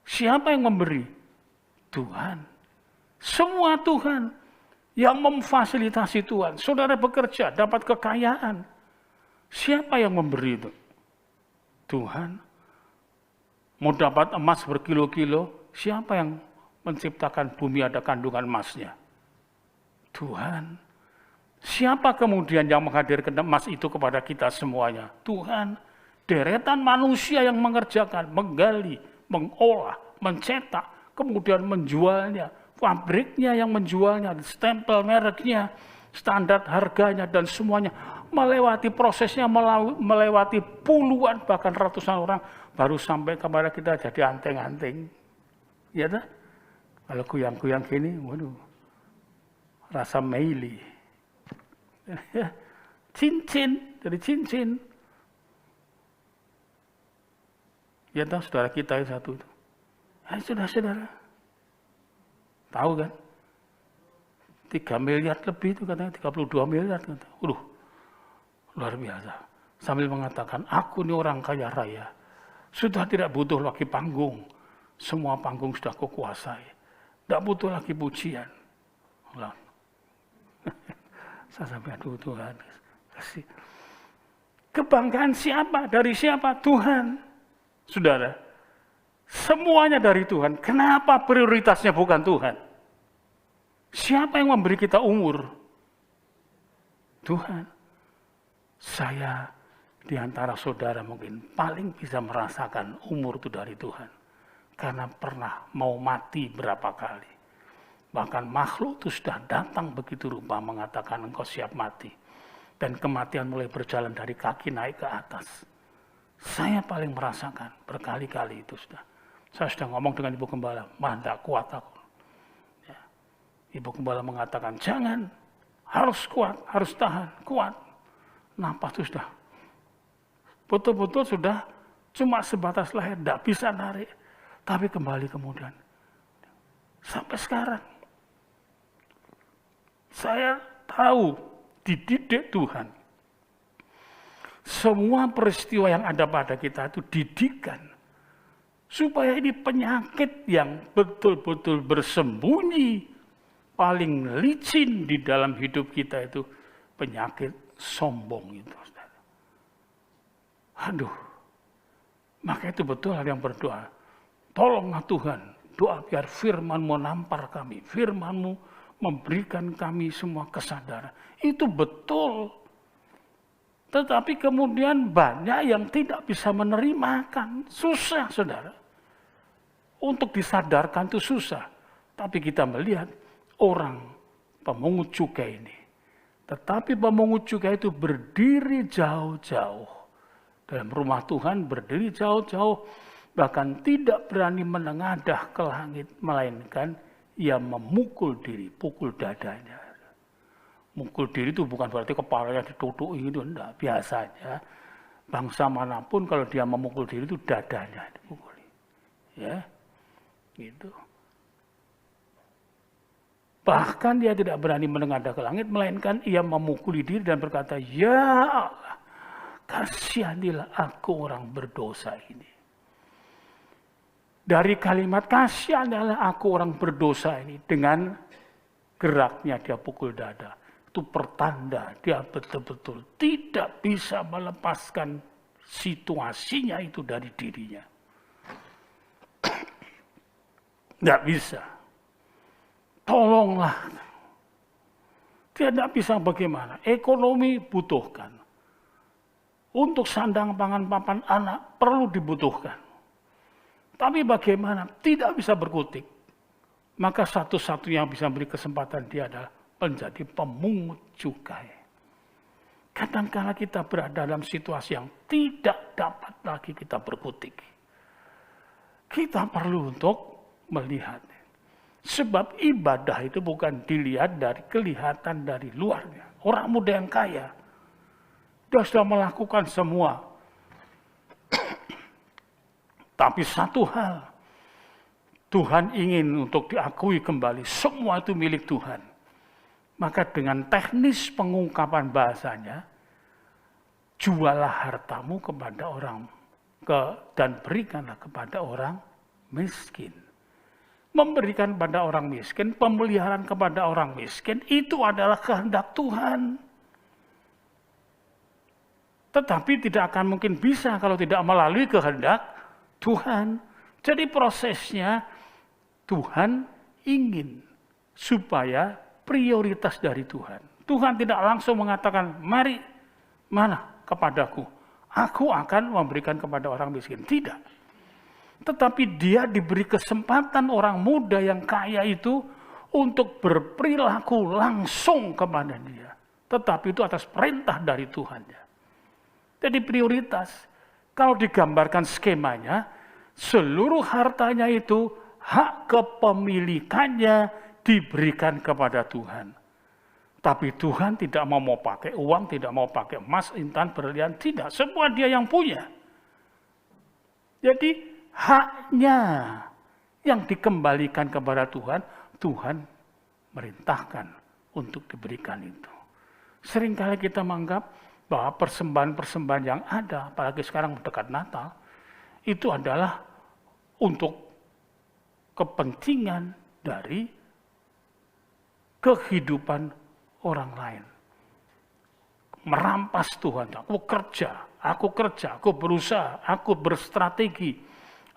Siapa yang memberi? Tuhan. Semua Tuhan yang memfasilitasi Tuhan. Saudara bekerja, dapat kekayaan. Siapa yang memberi itu? Tuhan. Mau dapat emas berkilo-kilo, siapa yang menciptakan bumi ada kandungan emasnya? Tuhan. Siapa kemudian yang menghadirkan emas itu kepada kita semuanya? Tuhan. Deretan manusia yang mengerjakan, menggali, mengolah, mencetak, kemudian menjualnya. Pabriknya yang menjualnya, stempel mereknya, standar harganya, dan semuanya. Melewati prosesnya, melewati puluhan, bahkan ratusan orang, baru sampai kepada kita jadi anting-anting. Ya tak? Kalau goyang-goyang gini, waduh, rasa meili. Cincin, dari cincin. Ya tahu saudara kita yang satu itu. Saudara-saudara. Tahu kan? 3 miliar lebih itu katanya, 32 miliar. Luar biasa. Sambil mengatakan, aku ini orang kaya raya. Sudah tidak butuh lagi panggung. Semua panggung sudah kukuasai. Tidak butuh lagi pujian. Saya sampai aduh Tuhan. Kasih. Kebanggaan siapa? Dari siapa? Tuhan. Saudara, semuanya dari Tuhan. Kenapa prioritasnya bukan Tuhan? Siapa yang memberi kita umur? Tuhan. Saya di antara saudara mungkin paling bisa merasakan umur itu dari Tuhan. Karena pernah mau mati berapa kali. Bahkan makhluk itu sudah datang begitu rupa mengatakan engkau siap mati. Dan kematian mulai berjalan dari kaki naik ke atas. Saya paling merasakan berkali-kali itu sudah. Saya sudah ngomong dengan Ibu Gembala, tidak kuat aku. Ya. Ibu Gembala mengatakan, jangan, harus kuat, harus tahan, kuat. Napas itu sudah, betul-betul sudah cuma sebatas leher, tidak bisa narik. Tapi kembali kemudian. Sampai sekarang. Saya tahu, dididik Tuhan. Semua peristiwa yang ada pada kita itu didikan. Supaya ini penyakit yang betul-betul bersembunyi. Paling licin di dalam hidup kita itu penyakit sombong itu. Aduh. Maka itu betul ada yang berdoa. Tolonglah Tuhan. Doa biar firman-Mu nampar kami. Firman-Mu memberikan kami semua kesadaran. Itu betul. Tetapi kemudian banyak yang tidak bisa menerima kan. Susah, saudara. Untuk disadarkan itu susah. Tapi kita melihat orang pemungut cukai ini. Tetapi pemungut cukai itu berdiri jauh-jauh. Dalam rumah Tuhan berdiri jauh-jauh. Bahkan tidak berani menengadah ke langit. Melainkan ia memukul diri, pukul dadanya. Mukul diri itu bukan berarti kepalanya ditutuki itu, enggak. Biasanya bangsa manapun kalau dia memukul diri itu dadanya dipukuli. Ya, gitu. Bahkan dia tidak berani menengadah ke langit, melainkan ia memukuli diri dan berkata, "Ya Allah, kasihanilah aku orang berdosa ini." Dari kalimat kasihanilah aku orang berdosa ini, dengan geraknya dia pukul dada. Itu pertanda dia betul-betul tidak bisa melepaskan situasinya itu dari dirinya. Tidak bisa. Tolonglah. Dia tidak bisa bagaimana. Ekonomi butuhkan. Untuk sandang pangan papan anak perlu dibutuhkan. Tapi bagaimana? Tidak bisa berkutik. Maka satu-satunya yang bisa beri kesempatan dia adalah menjadi pemungut cukai. Kadang-kala kita berada dalam situasi yang tidak dapat lagi kita berkutik. Kita perlu untuk melihat. Sebab ibadah itu bukan dilihat dari kelihatan dari luarnya. Orang muda yang kaya, dia sudah melakukan semua. Tapi satu hal, Tuhan ingin untuk diakui kembali, semua itu milik Tuhan. Maka dengan teknis pengungkapan bahasanya, jualah hartamu kepada orang dan berikanlah kepada orang miskin. Memberikan pada orang miskin, pemeliharaan kepada orang miskin, itu adalah kehendak Tuhan. Tetapi tidak akan mungkin bisa kalau tidak melalui kehendak Tuhan. Jadi prosesnya Tuhan ingin supaya prioritas dari Tuhan. Tuhan tidak langsung mengatakan, "Mari, mana kepadaku? Aku akan memberikan kepada orang miskin." Tidak. Tetapi dia diberi kesempatan orang muda yang kaya itu untuk berperilaku langsung kepada dia. Tetapi itu atas perintah dari Tuhan. Jadi prioritas. Kalau digambarkan skemanya, seluruh hartanya itu, hak kepemilikannya diberikan kepada Tuhan. Tapi Tuhan tidak mau pakai uang, tidak mau pakai emas, intan, berlian, tidak. Semua dia yang punya. Jadi haknya yang dikembalikan kepada Tuhan, Tuhan merintahkan untuk diberikan itu. Seringkali kita menganggap bahwa persembahan-persembahan yang ada, apalagi sekarang dekat Natal, itu adalah untuk kepentingan dari kehidupan orang lain. Merampas Tuhan, aku kerja, aku berusaha, aku berstrategi.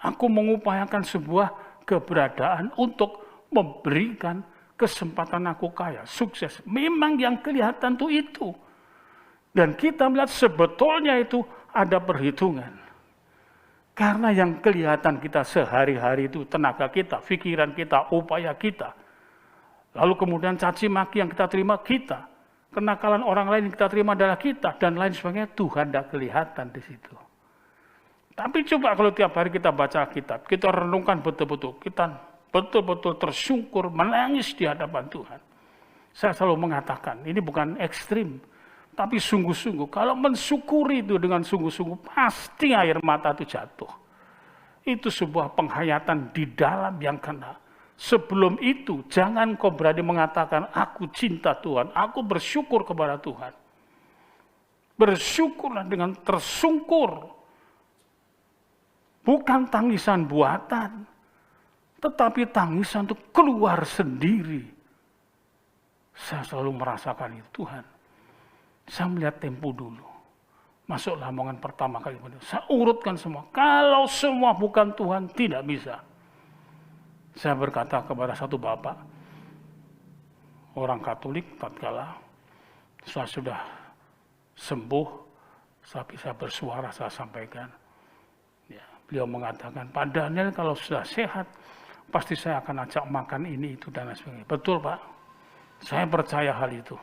Aku mengupayakan sebuah keberadaan untuk memberikan kesempatan aku kaya, sukses. Memang yang kelihatan itu. Dan kita melihat sebetulnya itu ada perhitungan. Karena yang kelihatan kita sehari-hari itu tenaga kita, pikiran kita, upaya kita. Lalu kemudian caci maki yang kita terima kita. Kenakalan orang lain yang kita terima adalah kita. Dan lain sebagainya, Tuhan tidak kelihatan di situ. Tapi coba kalau tiap hari kita baca kitab, kita renungkan betul-betul, kita betul-betul tersungkur, menangis di hadapan Tuhan. Saya selalu mengatakan, ini bukan ekstrim, tapi sungguh-sungguh. Kalau mensyukuri itu dengan sungguh-sungguh, pasti air mata itu jatuh. Itu sebuah penghayatan di dalam yang kena. Sebelum itu, jangan kau berani mengatakan, aku cinta Tuhan, aku bersyukur kepada Tuhan. Bersyukurlah dengan tersungkur. Bukan tangisan buatan, tetapi tangisan itu keluar sendiri. Saya selalu merasakan itu, Tuhan. Saya melihat Tempo dulu. Masuk Lamongan pertama kali. Saya urutkan semua. Kalau semua bukan Tuhan, tidak bisa. Saya berkata kepada satu bapak, orang Katolik, tatkala saya sudah sembuh, saya bisa bersuara, saya sampaikan. Beliau mengatakan, Pak Daniel kalau sudah sehat, pasti saya akan ajak makan ini, itu, dan lain sebagainya. Betul Pak, saya percaya hal itu.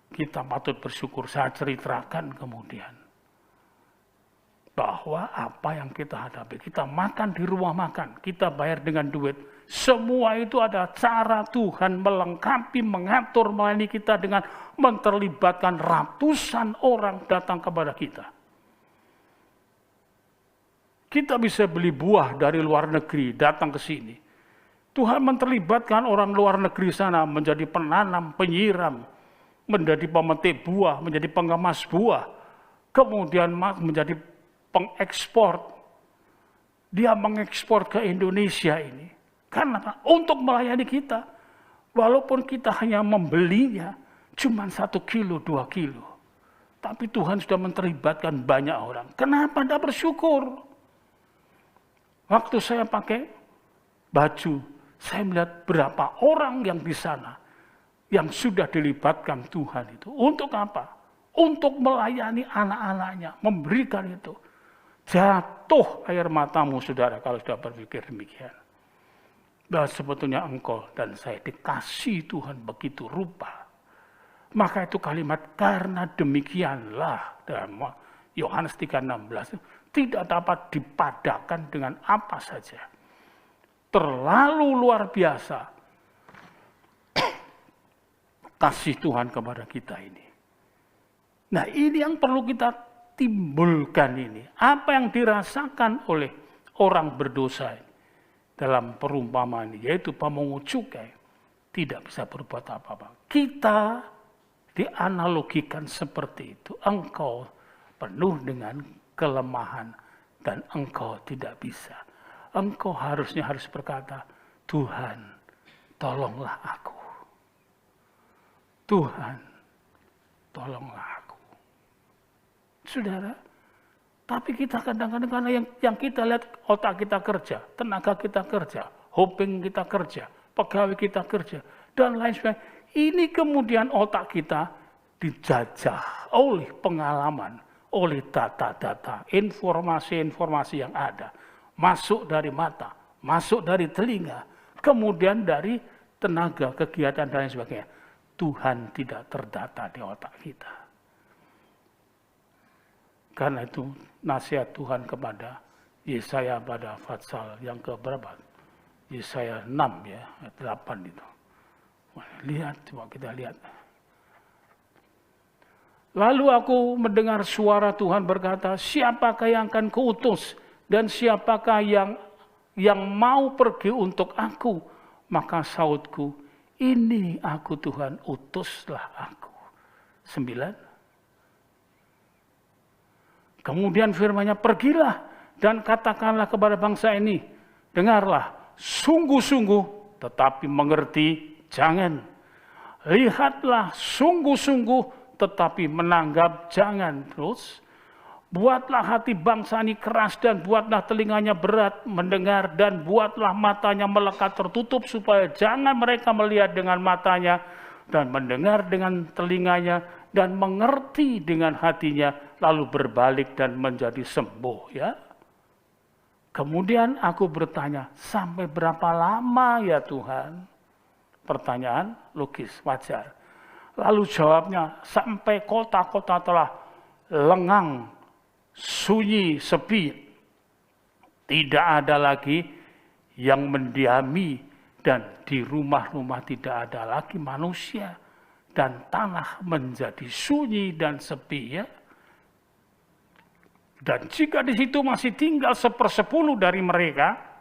Kita patut bersyukur. Saya ceritakan kemudian bahwa apa yang kita hadapi, kita makan di rumah makan, kita bayar dengan duit. Semua itu ada cara Tuhan melengkapi, mengatur, melayani kita dengan menterlibatkan ratusan orang datang kepada kita. Kita bisa beli buah dari luar negeri, datang ke sini. Tuhan menterlibatkan orang luar negeri sana menjadi penanam, penyiram, menjadi pemetik buah, menjadi pengemas buah, kemudian menjadi pengekspor. Dia mengekspor ke Indonesia ini. Karena untuk melayani kita, walaupun kita hanya membelinya cuma 1 kilo, 2 kilo. Tapi Tuhan sudah menterlibatkan banyak orang. Kenapa tidak bersyukur? Waktu saya pakai baju, saya melihat berapa orang yang di sana yang sudah dilibatkan Tuhan itu. Untuk apa? Untuk melayani anak-anaknya, memberikan itu. Jatuh air matamu, saudara, kalau sudah berpikir demikian. Bahwa sebetulnya engkau dan saya dikasih Tuhan begitu rupa. Maka itu kalimat karena demikianlah dalam Yohanes 3:16 tidak dapat dipadatkan dengan apa saja. Terlalu luar biasa kasih Tuhan kepada kita ini. Nah, ini yang perlu kita timbulkan ini. Apa yang dirasakan oleh orang berdosa ini dalam perumpamaan ini, yaitu pemungut cukai, tidak bisa berbuat apa-apa. Kita dianalogikan seperti itu. Engkau penuh dengan kelemahan dan engkau tidak bisa. Engkau harus berkata, Tuhan, tolonglah aku. Tuhan, tolonglah aku. Saudara, tapi kita kadang-kadang karena yang kita lihat otak kita kerja, tenaga kita kerja, hoping kita kerja, pegawai kita kerja, dan lain sebagainya. Ini kemudian otak kita dijajah oleh pengalaman, oleh data-data, informasi-informasi yang ada. Masuk dari mata, masuk dari telinga, kemudian dari tenaga, kegiatan, dan lain sebagainya. Tuhan tidak terdata di otak kita. Karena itu nasihat Tuhan kepada Yesaya pada Fatsal yang keberapa? Yesaya 6 ya, 8 itu. Lihat, coba kita lihat. Lalu aku mendengar suara Tuhan berkata, siapakah yang akan kuutus dan siapakah yang mau pergi untuk aku? Maka sautku, ini aku Tuhan, utuslah aku. 9. Kemudian firman-Nya, pergilah dan katakanlah kepada bangsa ini, dengarlah, sungguh-sungguh tetapi mengerti jangan. Lihatlah sungguh-sungguh tetapi menanggap jangan. Terus, buatlah hati bangsa ini keras dan buatlah telinganya berat mendengar dan buatlah matanya melekat tertutup supaya jangan mereka melihat dengan matanya dan mendengar dengan telinganya dan mengerti dengan hatinya lalu berbalik dan menjadi sembuh. Ya. Kemudian aku bertanya, sampai berapa lama ya Tuhan? Pertanyaan logis, wajar. Lalu jawabnya, sampai kota-kota telah lengang, sunyi, sepi. Tidak ada lagi yang mendiami dan di rumah-rumah tidak ada lagi manusia. Dan tanah menjadi sunyi dan sepi ya. Dan jika di situ masih tinggal 1/10 dari mereka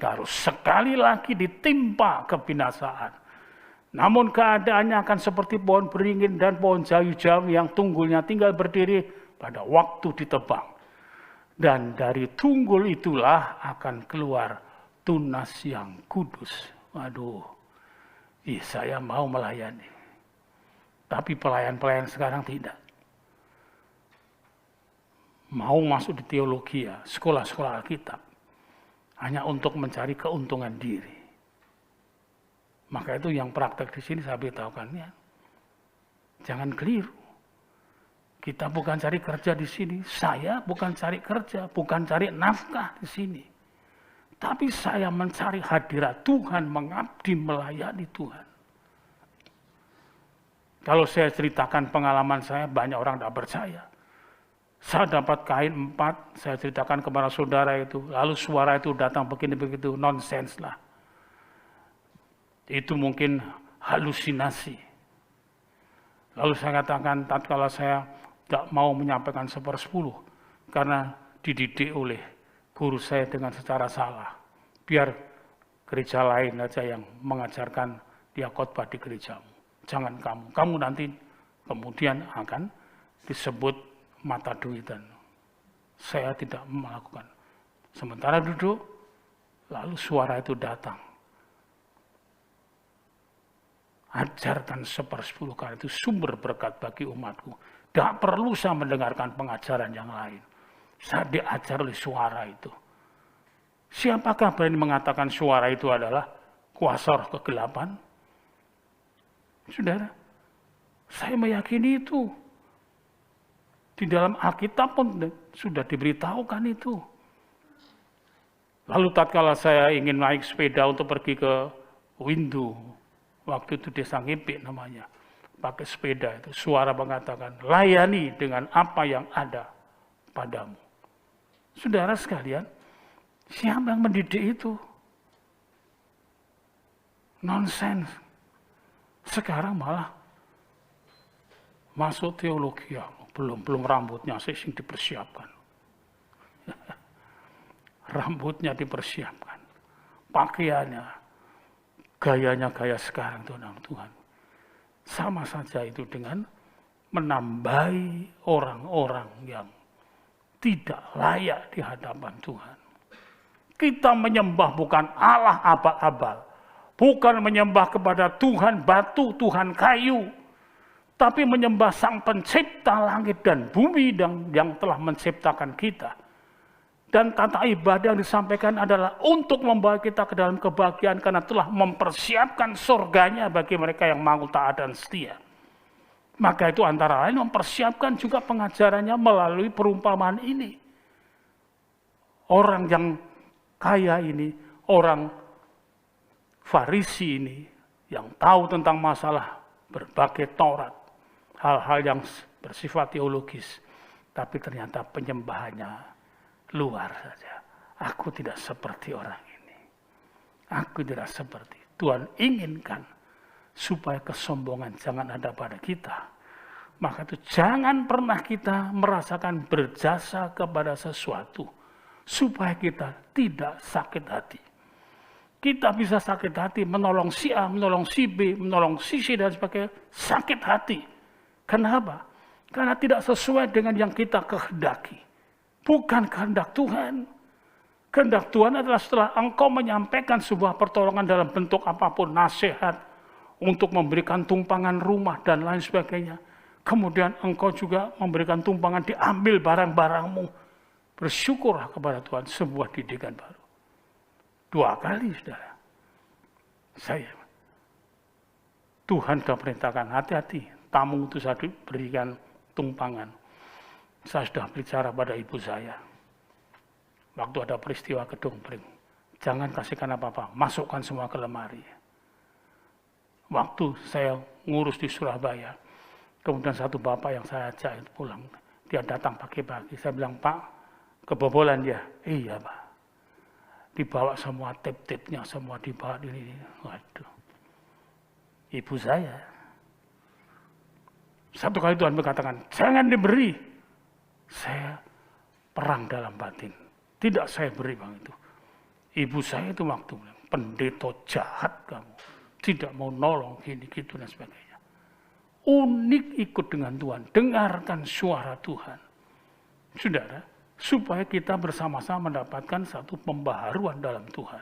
harus sekali lagi ditimpa kebinasaan. Namun keadaannya akan seperti pohon beringin dan pohon jayu-jayu yang tunggulnya tinggal berdiri pada waktu ditebang. Dan dari tunggul itulah akan keluar tunas yang kudus. Waduh, saya mau melayani. Tapi pelayan-pelayan sekarang tidak. Mau masuk di teologi ya, sekolah-sekolah Alkitab. Hanya untuk mencari keuntungan diri. Maka itu yang praktek di sini saya beritahukan ya. Jangan keliru. Kita bukan cari kerja di sini. Saya bukan cari kerja, bukan cari nafkah di sini. Tapi saya mencari hadirat Tuhan, mengabdi, melayani Tuhan. Kalau saya ceritakan pengalaman saya, banyak orang tidak percaya. Saya dapat kain 4, saya ceritakan kepada saudara itu, lalu suara itu datang begini-begitu, nonsens lah. Itu mungkin halusinasi. Lalu saya katakan, tatkala saya tidak mau menyampaikan 1/10, karena dididik oleh guru saya dengan secara salah. Biar gereja lain aja yang mengajarkan dia khotbah di gerejamu. Jangan kamu nanti kemudian akan disebut mata duitan. Saya tidak melakukan. Sementara duduk, lalu suara itu datang. Ajarkan 1/10 kali itu sumber berkat bagi umatku. Tidak perlu saya mendengarkan pengajaran yang lain. Saya diajar oleh suara itu. Siapakah berani mengatakan suara itu adalah kuasa roh kegelapan? Saudara, saya meyakini itu. Di dalam Alkitab pun sudah diberitahukan itu. Lalu tatkala saya ingin naik sepeda untuk pergi ke Windu, waktu itu desa Ngipik namanya, pakai sepeda itu, suara mengatakan, layani dengan apa yang ada padamu. Saudara sekalian, siapa yang mendidik itu? Nonsens. Sekarang malah masuk teologi, ya, belum rambutnya sih dipersiapkan. Rambutnya dipersiapkan, pakaiannya, gayanya gaya sekarang Tuhan. Sama saja itu dengan menambahi orang-orang yang tidak layak di hadapan Tuhan. Kita menyembah bukan Allah abal-abal, bukan menyembah kepada Tuhan batu, Tuhan kayu, tapi menyembah Sang Pencipta langit dan bumi yang telah menciptakan kita. Dan tata ibadah yang disampaikan adalah untuk membawa kita ke dalam kebahagiaan karena telah mempersiapkan surganya bagi mereka yang mau taat dan setia. Maka itu antara lain mempersiapkan juga pengajarannya melalui perumpamaan ini. Orang yang kaya ini, orang Farisi ini, yang tahu tentang masalah berbagai Taurat, hal-hal yang bersifat teologis, tapi ternyata penyembahannya luar saja. Aku tidak seperti orang ini. Aku tidak seperti. Tuhan inginkan supaya kesombongan jangan ada pada kita. Maka itu jangan pernah kita merasakan berjasa kepada sesuatu supaya kita tidak sakit hati. Kita bisa sakit hati menolong si A, menolong si B, menolong si C dan sebagainya. Sakit hati. Kenapa? Karena tidak sesuai dengan yang kita kehendaki. Bukan kehendak Tuhan. Kehendak Tuhan adalah setelah engkau menyampaikan sebuah pertolongan dalam bentuk apapun, nasihat, untuk memberikan tumpangan rumah dan lain sebagainya. Kemudian engkau juga memberikan tumpangan, diambil barang-barangmu. Bersyukurlah kepada Tuhan, sebuah didikan baru. 2 kali, saudara. Tuhan sudah perintahkan, hati-hati, tamu itu saya berikan tumpangan. Saya sudah bicara pada ibu saya. Waktu ada peristiwa gedung Pring. Jangan kasihkan apa-apa, masukkan semua ke lemari. Waktu saya ngurus di Surabaya, kemudian satu bapak yang saya ajak pulang, dia datang pagi-pagi. Saya bilang, Pak, kebobolan dia. Iya, Pak. Dibawa semua tip-tipnya, semua dibawa ini. Waduh. Ibu saya. Satu kali Tuhan berkatakan, jangan diberi. Saya perang dalam batin. Tidak saya beri Bang itu. Ibu saya itu waktu pendeta jahat kamu. Tidak mau nolong gini gitu dan sebagainya. Unik ikut dengan Tuhan. Dengarkan suara Tuhan. Saudara, supaya kita bersama-sama mendapatkan satu pembaharuan dalam Tuhan.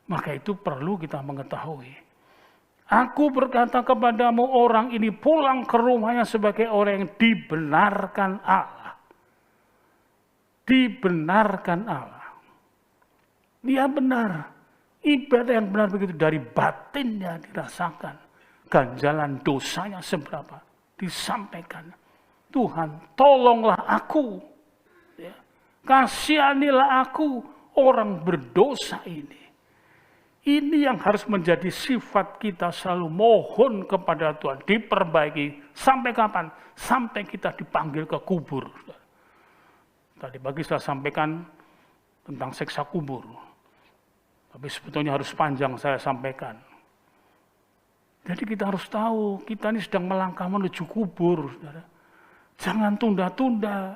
Maka itu perlu kita mengetahui. Aku berkata kepadamu, orang ini pulang ke rumahnya sebagai orang yang dibenarkan Allah. Dibenarkan Allah. Dia benar. Ibadah yang benar begitu dari batinnya dirasakan. Ganjalan dosanya seberapa disampaikan. Tuhan, tolonglah aku. Ya. Kasihanilah aku, orang berdosa ini. Ini yang harus menjadi sifat kita, selalu mohon kepada Tuhan. Diperbaiki. Sampai kapan? Sampai kita dipanggil ke kubur. Tadi pagi saya sampaikan tentang siksa kubur. Tapi sebetulnya harus panjang saya sampaikan. Jadi kita harus tahu, kita ini sedang melangkah menuju kubur. Saudara. Jangan tunda-tunda.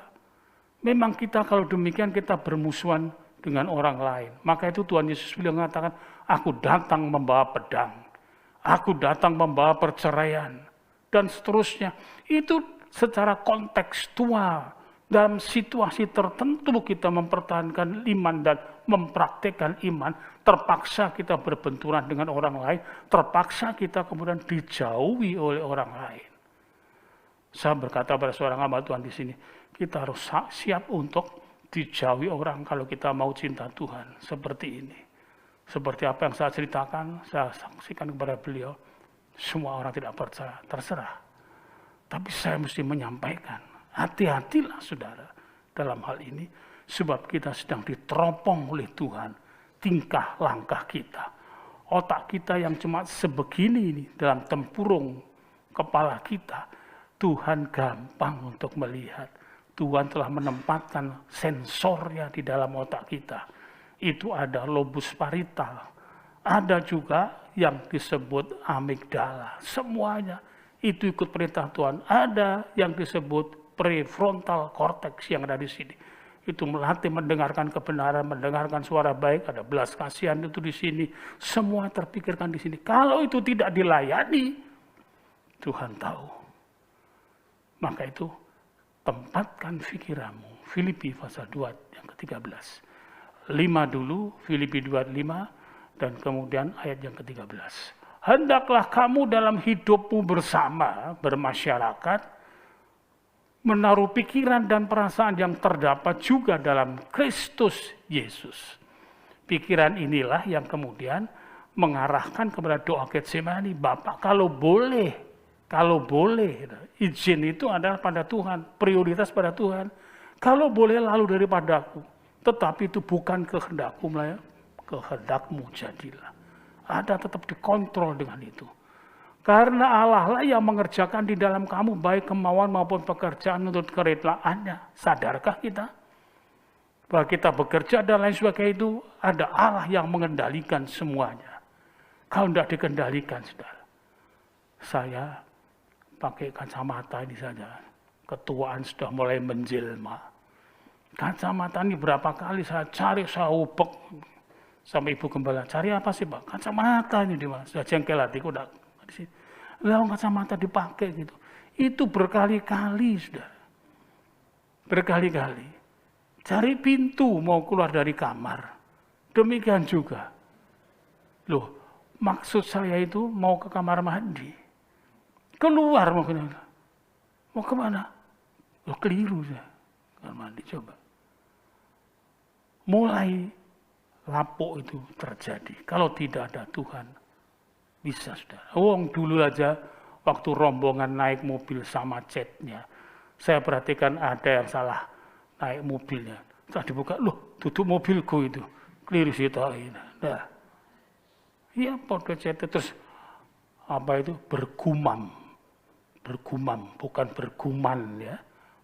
Memang kita kalau demikian kita bermusuhan dengan orang lain. Maka itu Tuhan Yesus beliau mengatakan, aku datang membawa pedang, aku datang membawa perceraian, dan seterusnya. Itu secara kontekstual, dalam situasi tertentu kita mempertahankan iman dan mempraktekkan iman, terpaksa kita berbenturan dengan orang lain, terpaksa kita kemudian dijauhi oleh orang lain. Saya berkata pada seorang hamba Tuhan di sini, kita harus siap untuk dijauhi orang kalau kita mau cinta Tuhan seperti ini. Seperti apa yang saya ceritakan, saya saksikan kepada beliau, semua orang tidak percaya, terserah. Tapi saya mesti menyampaikan, hati-hatilah saudara dalam hal ini, sebab kita sedang diteropong oleh Tuhan, tingkah langkah kita. Otak kita yang cuma sebegini ini dalam tempurung kepala kita, Tuhan gampang untuk melihat. Tuhan telah menempatkan sensornya di dalam otak kita. Itu ada lobus parietal. Ada juga yang disebut amigdala. Semuanya itu ikut perintah Tuhan. Ada yang disebut prefrontal cortex yang ada di sini. Itu melatih mendengarkan kebenaran, mendengarkan suara baik. Ada belas kasihan itu di sini. Semua terpikirkan di sini. Kalau itu tidak dilayani, Tuhan tahu. Maka itu tempatkan pikiranmu. Filipi pasal 2 yang ke-13. 5 dulu, Filipi 2:5, dan kemudian ayat yang ke-13. Hendaklah kamu dalam hidupmu bersama, bermasyarakat, menaruh pikiran dan perasaan yang terdapat juga dalam Kristus Yesus. Pikiran inilah yang kemudian mengarahkan kepada doa Getsemani. Bapak kalau boleh, izin itu adalah pada Tuhan, prioritas pada Tuhan. Kalau boleh lalu daripadaku, tetapi itu bukan kehendakku, kehendakmu jadilah. Ada tetap dikontrol dengan itu. Karena Allah lah yang mengerjakan di dalam kamu baik kemauan maupun pekerjaan untuk kerelaannya. Sadarkah kita? Bahwa kita bekerja dan lain sebagainya itu ada Allah yang mengendalikan semuanya. Kalau tidak dikendalikan, saudara. Saya pakai kacamata ini saja. Ketuaan sudah mulai menjelma. Kacamata ini berapa kali saya cari, saya ubek. Sama ibu gembala, cari apa sih Pak? Kacamata ini di mana? Sudah jengkel hatiku, udah di sini. Lalu kacamata dipakai gitu. Itu berkali-kali sudah. Berkali-kali. Cari pintu mau keluar dari kamar. Demikian juga. Loh, maksud saya itu mau ke kamar mandi. Keluar mau kemana? Mau kemana? Loh, keliru saya. Kamar mandi, coba. Mulai lapuk itu terjadi. Kalau tidak ada Tuhan, bisa saudara. Wong dulu aja waktu rombongan naik mobil sama chatnya, saya perhatikan ada yang salah naik mobilnya. Setelah dibuka, loh tutup mobilku itu. Keliru sih tahu. Nah, iya podo chat terus apa itu bergumam, bukan berguman ya,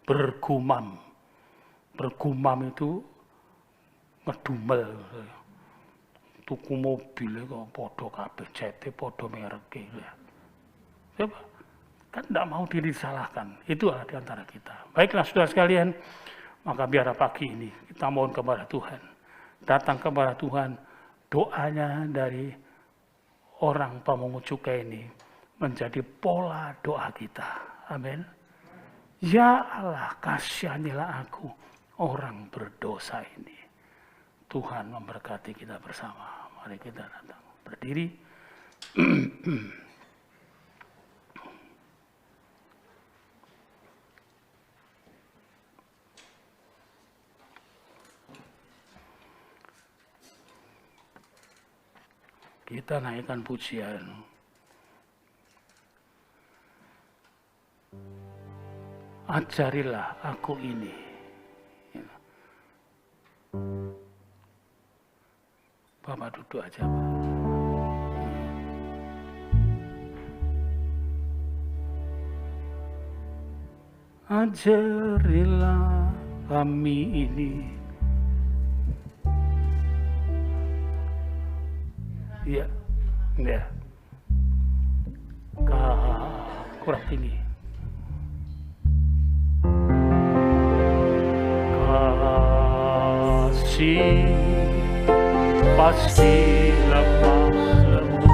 bergumam. Bergumam itu ngedumel. Tuku mobil kok podo kabeh cete podo mereke. Coba kan tidak mau disalahkan. Itu adalah di antara kita. Baiklah saudara sekalian, maka biar pagi ini kita mohon kepada Tuhan. Datang kepada Tuhan, doanya dari orang pemungut cukai ini menjadi pola doa kita. Amin. Ya Allah, kasihanilah aku, orang berdosa ini. Tuhan memberkati kita bersama. Mari kita datang berdiri. Kita naikkan pujian. Ajarilah aku ini. Bapak duduk aja, Pak. Ajarilah kami ini. Iya, ya. Kurang tinggi. Kasih pasti lemah lembut.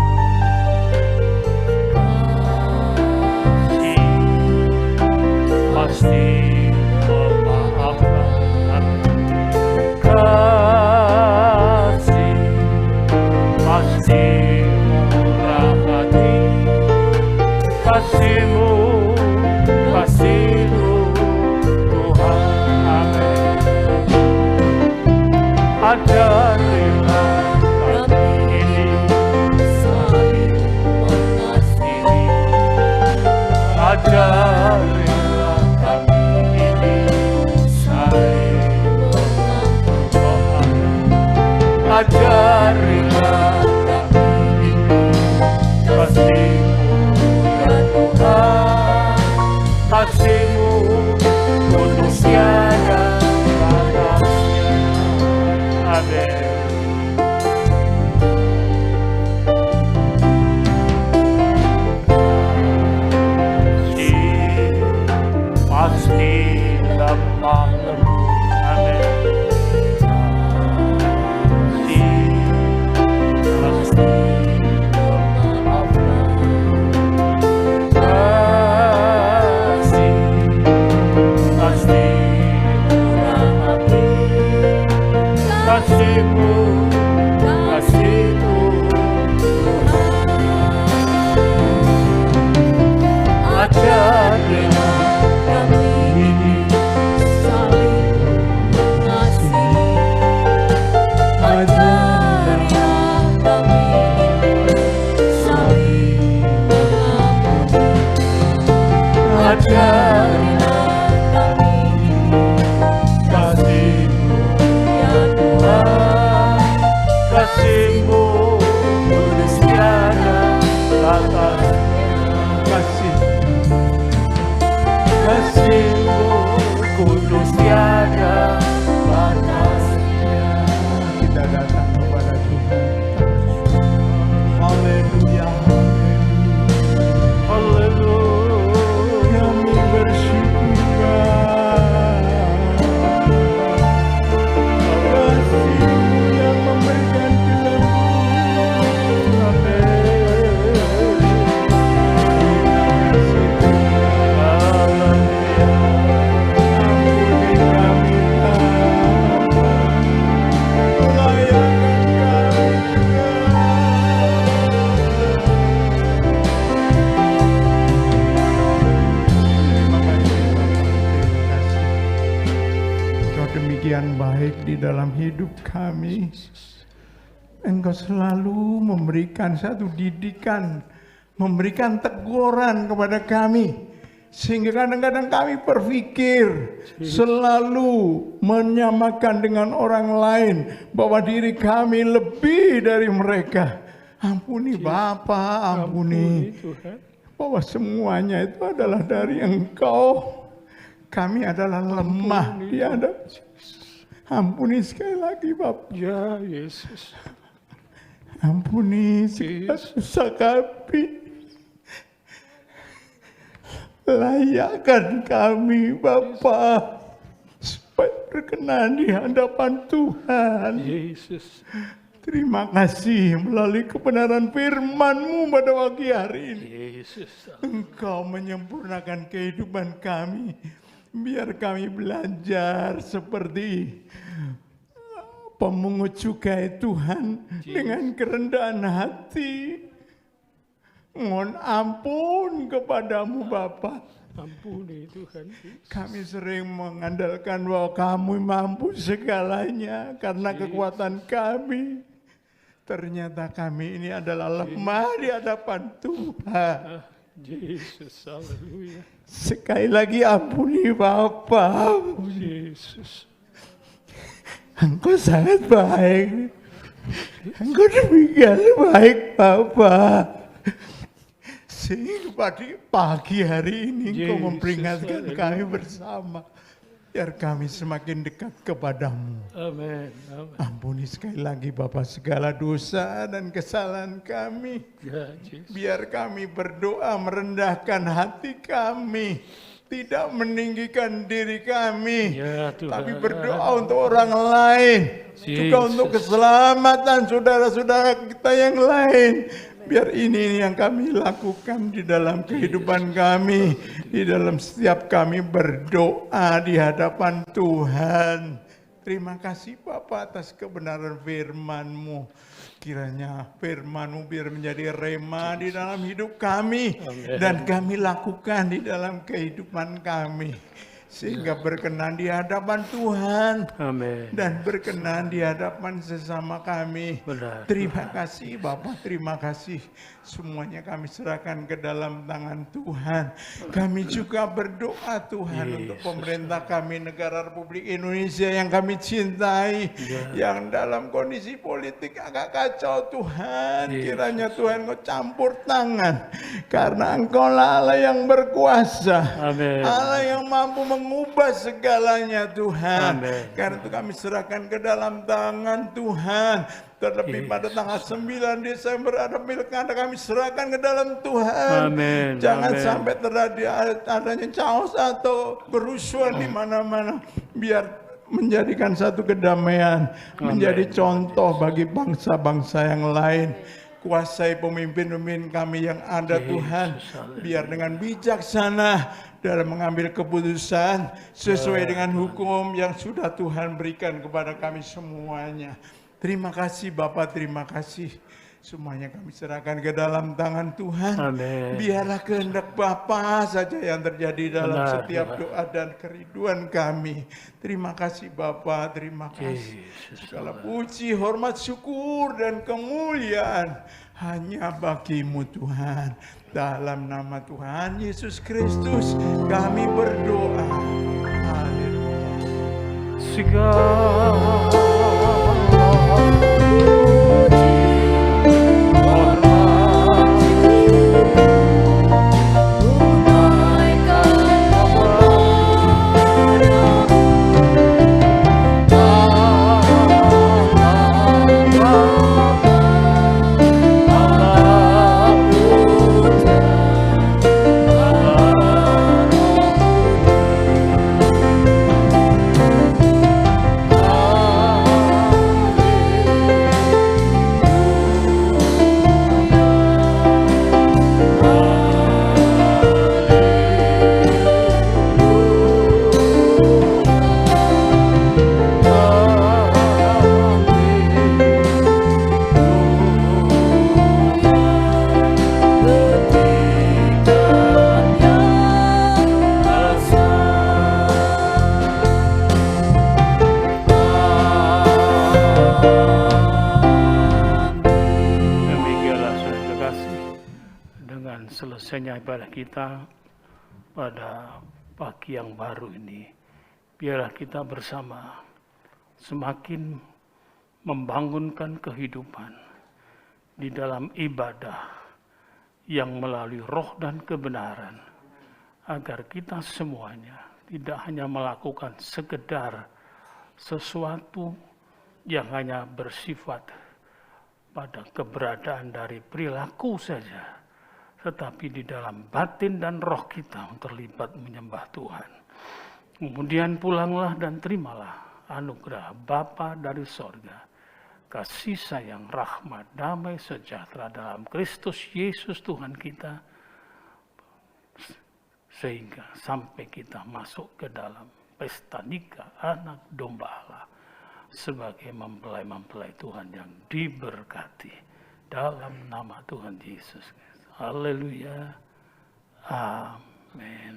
Pasti memaafkan. Kasih pasti murah hati. Kasih-Mu Tuhan, amin. Ajarilah kami ini saling mengasihi. Ajarilah kami ini saling mengampuni. Ajarilah kami ini kasih-Mu ya Tuhan. Kasih-Mu kudus tiada batasnya. Amin. Pasti lemah lembut. Amin. Pasti memaafkan. Pasti murah hati. Kasih-Mu ajarilah kami ini saling mengasihi. Ajarilah kami ini saling mengampuni. Ajarilah kami ini kasih-Mu ya Tuhan. Kasih-Mu kudus tiada batasnya. Kasih-Mu kudus tiada batasnya. Kita datang kepada Tuhan. Haleluya. Haleluya. Kami bersyukur. Kasih-Mu yang memberikan demikian baik di dalam hidup kami. Engkau selalu memberikan satu didikan, memberikan teguran kepada kami, sehingga kadang-kadang kami berpikir selalu menyamakan dengan orang lain bahwa diri kami lebih dari mereka. Ampuni Bapa, ampuni bahwa semuanya itu adalah dari Engkau. Kami adalah lemah di hadapan. Ampuni sekali lagi Bapak. Ya Yesus. Ampuni segala susah kami. Layakkan kami Bapa supaya berkenan di hadapan Tuhan. Yesus. Terima kasih melalui kebenaran firman-Mu pada pagi hari ini. Yesus. Engkau menyempurnakan kehidupan kami. Biar kami belajar seperti pemungut cukai Tuhan dengan kerendahan hati. Mohon ampun kepadamu Bapa. Ampuni Tuhan. Kami sering mengandalkan bahwa Kamu mampu segalanya karena kekuatan kami. Ternyata kami ini adalah lemah di hadapan Tuhan. Yesus, haleluya. Sekali lagi ampuni Bapa. Yesus. Engkau sangat baik. Engkau demikian baik Bapa. Sehingga pada pagi hari ini Engkau memperingatkan kami bersama. Biar kami semakin dekat kepadamu. Amin. Ampuni sekali lagi Bapa segala dosa dan kesalahan kami. Ya, Yesus. Biar kami berdoa merendahkan hati kami. tidak meninggikan diri kami, Ya, Tuhan. tapi berdoa untuk orang lain, juga untuk keselamatan saudara-saudara kita yang lain. Biar ini yang kami lakukan di dalam kehidupan kami, di dalam setiap kami berdoa di hadapan Tuhan. Terima kasih Bapa atas kebenaran firman-Mu. Kiranya firman-Mu biar menjadi rema di dalam hidup kami. Dan kami lakukan di dalam kehidupan kami. Sehingga berkenan di hadapan Tuhan. Amin. Dan berkenan di hadapan sesama kami. Benar. Terima kasih Bapak, terima kasih. Semuanya kami serahkan ke dalam tangan Tuhan. Kami juga berdoa Tuhan untuk pemerintah kami, negara Republik Indonesia yang kami cintai. Yang dalam kondisi politik agak kacau Tuhan. Kiranya Tuhan Engkau campur tangan. Karena Engkau Allah yang berkuasa. Amin. Allah yang mampu mengubah segalanya Tuhan. Amin. Karena itu kami serahkan ke dalam tangan Tuhan. Terlebih pada tanggal 9 Desember ada pilkada, kami serahkan ke dalam Tuhan. Amin. Jangan Amin. sampai terjadi adanya chaos atau kerusuhan di mana-mana. Biar menjadikan satu kedamaian, menjadi contoh bagi bangsa-bangsa yang lain. Kuasai pemimpin-pemimpin kami yang ada Tuhan, biar dengan bijaksana dalam mengambil keputusan sesuai dengan hukum yang sudah Tuhan berikan kepada kami semuanya. Terima kasih Bapak, terima kasih. Semuanya kami serahkan ke dalam tangan Tuhan. Amin. Biarlah kehendak Bapa saja yang terjadi dalam Benar, setiap Tuhan. doa dan kerinduan kami. Terima kasih Bapa, terima kasih. Yesus, Segala puji, hormat, syukur, dan kemuliaan hanya bagi-Mu Tuhan. Dalam nama Tuhan Yesus Kristus kami berdoa. Haleluya. Segala selesainya ibadah kita pada pagi yang baru ini, biarlah kita bersama semakin membangunkan kehidupan di dalam ibadah yang melalui roh dan kebenaran, agar kita semuanya tidak hanya melakukan sekedar sesuatu yang hanya bersifat pada keberadaan dari perilaku saja, tetapi di dalam batin dan roh kita terlibat menyembah Tuhan. Kemudian pulanglah dan terimalah anugerah Bapa dari sorga, kasih sayang, rahmat, damai, sejahtera dalam Kristus Yesus Tuhan kita, sehingga sampai kita masuk ke dalam pesta nikah anak domba Allah sebagai mempelai-mempelai Tuhan yang diberkati dalam nama Tuhan Yesus. Haleluya. Amin.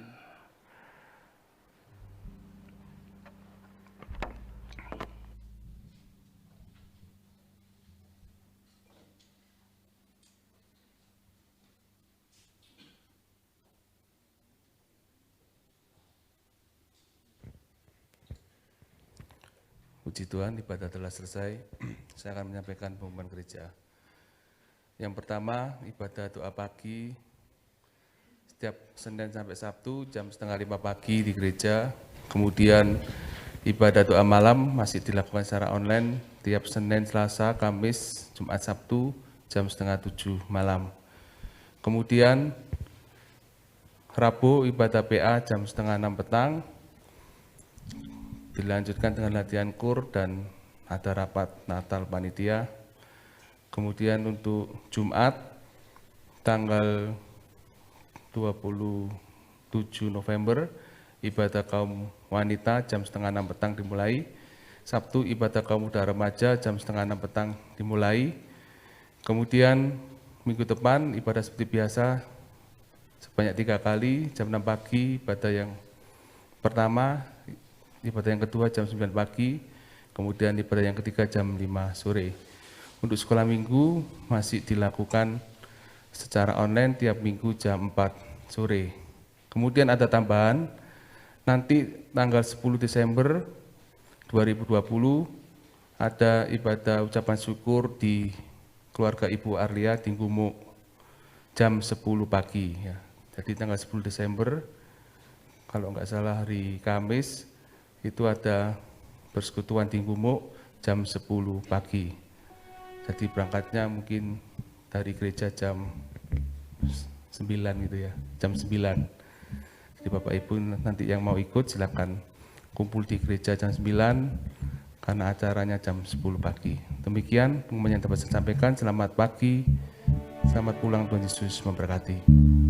Puji Tuhan, ibadah telah selesai. Saya akan menyampaikan pengumuman gereja. Yang pertama, ibadah doa pagi setiap Senin sampai Sabtu jam 4:30 pagi di gereja. Kemudian ibadah doa malam masih dilakukan secara online tiap Senin, Selasa, Kamis, Jumat, Sabtu jam 6:30 malam. Kemudian Rabu ibadah PA jam 5:30 petang, dilanjutkan dengan latihan kur dan ada rapat Natal panitia. Kemudian untuk Jumat tanggal 27 November ibadah kaum wanita jam 5:30 petang dimulai. Sabtu ibadah kaum muda remaja jam 5:30 petang dimulai. Kemudian minggu depan ibadah seperti biasa sebanyak 3 kali, jam 6 pagi ibadah yang pertama, ibadah yang kedua jam 9 pagi, kemudian ibadah yang ketiga jam 5 sore. Untuk sekolah minggu masih dilakukan secara online tiap minggu jam 4 sore. Kemudian ada tambahan, nanti tanggal 10 Desember 2020 ada ibadah ucapan syukur di keluarga Ibu Arlia di Gumuk jam 10 pagi. Ya. Jadi tanggal 10 Desember, kalau nggak salah hari Kamis, itu ada persekutuan di Gumuk jam 10 pagi. Jadi berangkatnya mungkin dari gereja jam 9 gitu ya, jam 9. Jadi Bapak Ibu nanti yang mau ikut silakan kumpul di gereja jam 9 karena acaranya jam 10 pagi. Demikian pengumuman yang dapat saya sampaikan. Selamat pagi, selamat pulang, Tuhan Yesus memberkati.